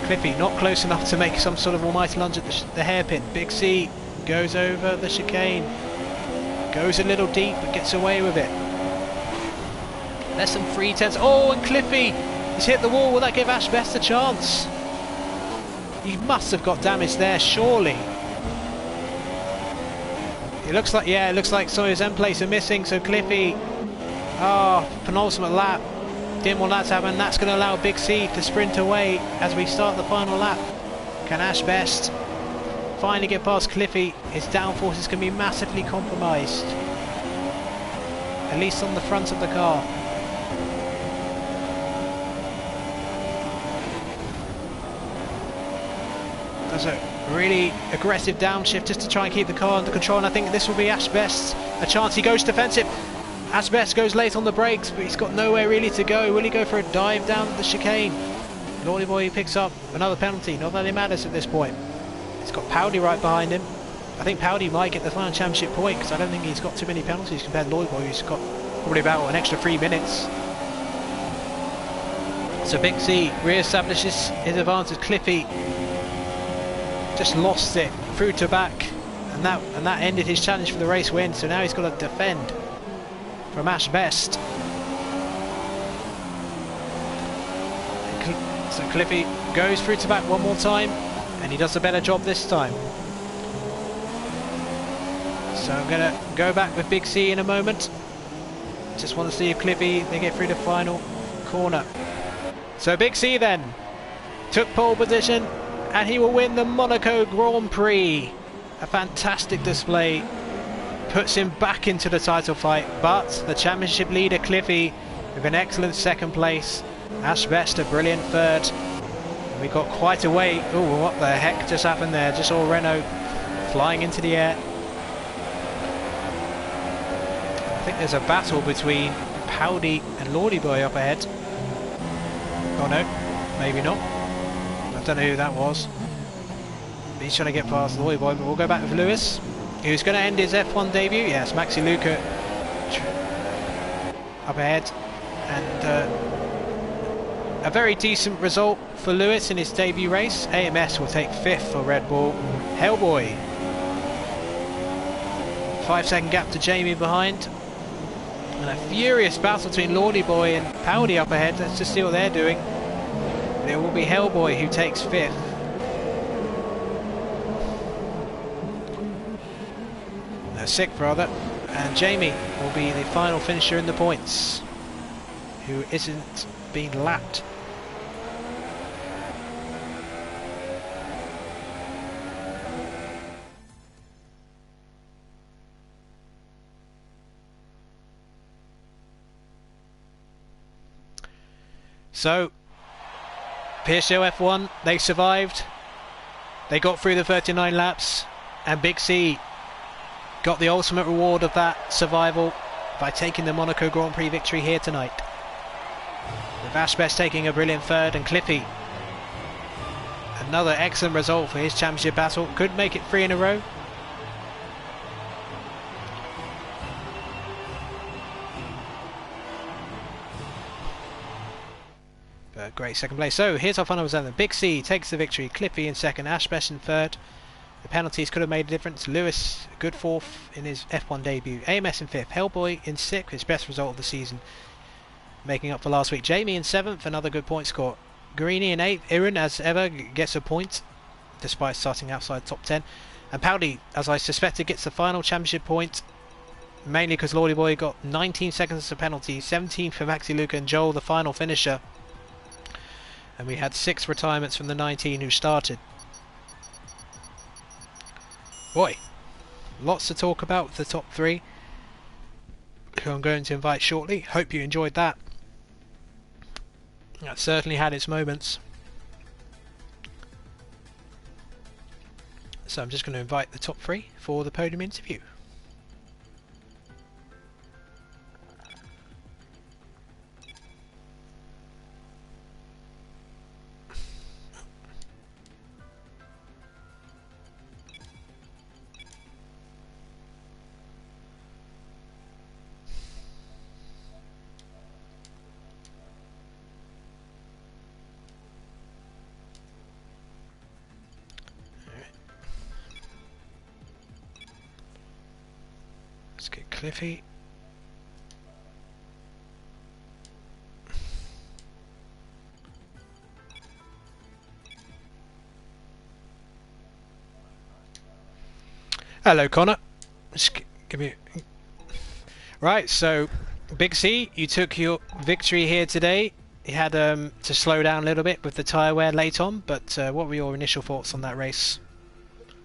Cliffy not close enough to make some sort of almighty lunge at the hairpin. Big C goes over the chicane. Goes a little deep but gets away with it. Less than 3/10. Oh, and Cliffy! He's hit the wall. Will that give Ash Best a chance? He must have got damaged there, surely. It looks like, yeah, it looks like some of his end plates are missing. So Cliffy, penultimate lap. Didn't want that to happen. That's going to allow Big C to sprint away as we start the final lap. Can Ash Best finally get past Cliffy? His downforce is going to be massively compromised, at least on the front of the car. Does a really aggressive downshift just to try and keep the car under control, and I think this will be Ash Best's a chance. He goes defensive. Ash Best goes late on the brakes, but he's got nowhere really to go. Will he go for a dive down the chicane? Lordyboy picks up another penalty. Not that it matters at this point. He's got Paudie right behind him. I think Paudie might get the final championship point because I don't think he's got too many penalties compared to Lordyboy, who's got probably about an extra 3 minutes. So Big C re-establishes his advantage. Cliffy just lost it through to back, and that ended his challenge for the race win. So now he's got to defend from Ash Best. So Cliffy goes through to back one more time, and he does a better job this time. So I'm going to go back with Big C in a moment. Just want to see if Cliffy, they get through the final corner. So Big C then took pole position, and he will win the Monaco Grand Prix. A fantastic display, puts him back into the title fight, but the championship leader Cliffy with an excellent second place, Ash Best a brilliant third, and we got quite a way. Oh, what the heck just happened there? Just saw Renault flying into the air. I think there's a battle between Paudie and Lordyboy up ahead. Oh no, maybe not. I don't know who that was. He's trying to get past Lordyboy, but we'll go back with Lewis, who's going to end his F1 debut. Yes, MaxiLuca up ahead, and a very decent result for Lewis in his debut race. AMS will take 5th for Red Bull. HELLBOY, 5-second gap to Jamie behind, and a furious battle between Lordyboy and Paudie up ahead. Let's just see what they're doing. It will be HELLBOY who takes 5th. No, 6th rather, and Jamie will be the final finisher in the points, who isn't being lapped. So PSGL F1, they survived. They got through the 39 laps, and Big C got the ultimate reward of that survival by taking the Monaco Grand Prix victory here tonight. With Ash Best taking a brilliant third, and Cliffy another excellent result for his championship battle. Could make it 3 in a row. But great second place. So here's our final result. Big C takes the victory. Cliffy in second, Ash Best in third. The penalties could have made a difference. Lewis, good 4th in his F1 debut. AMS in 5th. HELLBOY in 6th, his best result of the season, making up for last week. Jamie in 7th, another good point score. Greeny in 8th. Iran, as ever, gets a point, despite starting outside top 10. And Paudie, as I suspected, gets the final championship point, mainly because Lordyboy got 19 seconds of penalty. 17 for MaxiLuca and Joel, the final finisher. And we had 6 retirements from the 19 who started. Boy, lots to talk about with the top 3, who I'm going to invite shortly. Hope you enjoyed that. That certainly had its moments. So I'm just going to invite the top 3 for the podium interview. Let's get Cliffy. Hello Connor, Give me. Right, so Big C, you took your victory here today. You had to slow down a little bit with the tyre wear late on, but what were your initial thoughts on that race?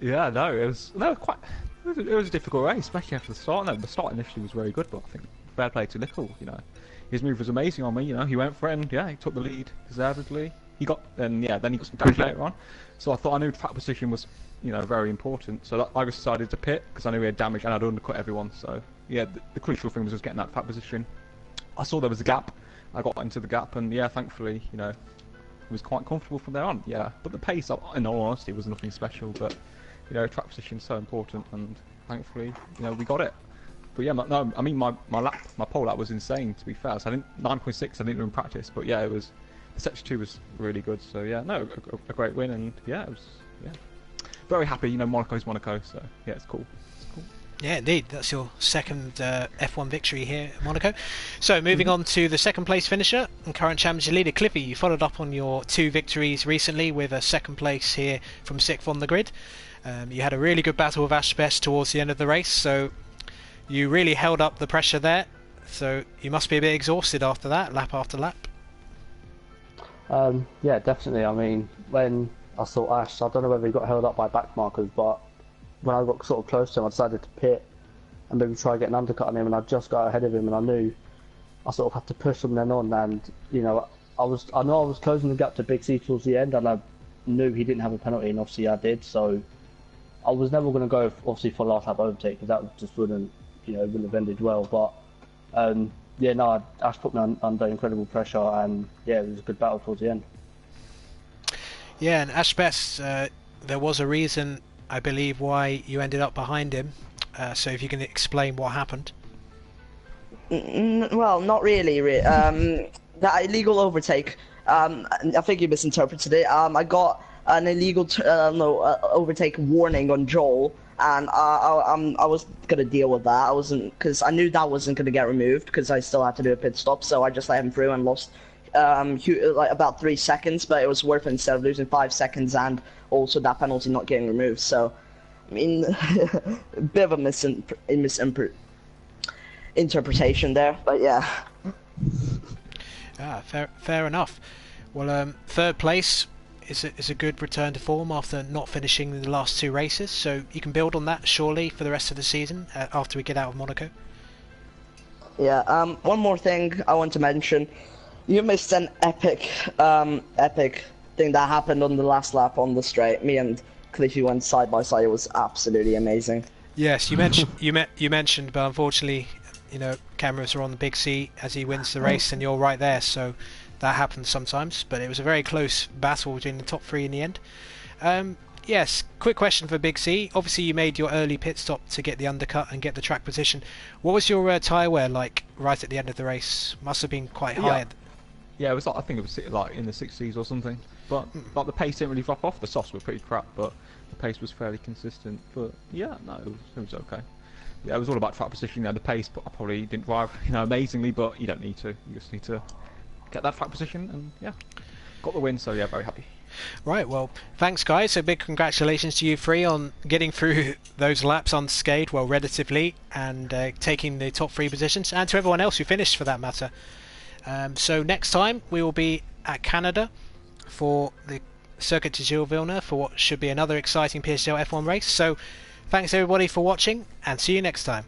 Yeah, no, it was a difficult race, especially after the start. No, the start initially was very good, but I think fair play to Little. You know, his move was amazing on me. You know, he went for it, and yeah, he took the lead deservedly. Then he got some damage later on. So I knew track position was, you know, very important. So I decided to pit because I knew he had damage and I'd undercut everyone. So yeah, the crucial thing was just getting that track position. I saw there was a gap. I got into the gap, and yeah, thankfully, you know, it was quite comfortable from there on. Yeah, but the pace, in all honesty, was nothing special. But you know, track position is so important, and thankfully, you know, we got it. But yeah, no, I mean, my pole lap was insane. To be fair, so I didn't 9.6. I didn't do in practice, but yeah, it was. Section 2 was really good. So yeah, no, a great win, and yeah, it was very happy. You know, Monaco's Monaco, so yeah, it's cool. Yeah, indeed. That's your second F1 victory here at Monaco. So moving on to the second place finisher and current championship leader, Cliffy. You followed up on your 2 victories recently with a second place here from 6th on the grid. You had a really good battle with Ashbest towards the end of the race, so you really held up the pressure there. So you must be a bit exhausted after that, lap after lap. Yeah, definitely. I mean, when I saw Ash, I don't know whether he got held up by back markers, but when I got sort of close to him, I decided to pit and maybe try and get an undercut on him, and I just got ahead of him, and I knew I sort of had to push from then on. And you know, I know I was closing the gap to Big C towards the end, and I knew he didn't have a penalty, and obviously I did. So I was never going to go obviously for last lap overtake because that just wouldn't have ended well. But yeah, no, Ash put me under incredible pressure, and yeah, it was a good battle towards the end. Yeah, and Ashbest, there was a reason, I believe, why you ended up behind him. So if you can explain what happened. Well, not really. That illegal overtake. I think you misinterpreted it. I got an illegal overtake warning on Joel, and I was gonna deal with that. I wasn't, because I knew that wasn't gonna get removed because I still had to do a pit stop. So I just let him through and lost like about 3 seconds, but it was worth it instead of losing 5 seconds and also that penalty not getting removed. So I mean, a bit of a misinterpretation there, but yeah. Fair enough. Well, third place is a good return to form after not finishing the last 2 races, so you can build on that surely for the rest of the season after we get out of Monaco. Yeah. One more thing I want to mention. You missed an epic thing that happened on the last lap on the straight. Me and Cliffy went side by side. It was absolutely amazing. Yes, you mentioned you mentioned, but unfortunately, you know, cameras are on the Big C as he wins the race, and you're right there. So that happens sometimes. But it was a very close battle between the top 3 in the end. Yes, quick question for Big C. Obviously, you made your early pit stop to get the undercut and get the track position. What was your tyre wear like right at the end of the race? Must have been quite high. Yeah, it was like, I think it was like in the 60s or something. But like the pace didn't really drop off. The softs were pretty crap, but the pace was fairly consistent. But yeah, no, it was okay. Yeah, it was all about track position. You know, the pace, but I probably didn't drive, you know, amazingly. But you don't need to. You just need to get that track position, and yeah, got the win. So yeah, very happy. Right, well, thanks guys. So big congratulations to you 3 on getting through those laps unscathed, well, relatively, and taking the top 3 positions, and to everyone else who finished for that matter. So next time we will be at Canada for the Circuit de Gilles Villeneuve for what should be another exciting PSGL F1 race. So thanks everybody for watching, and see you next time.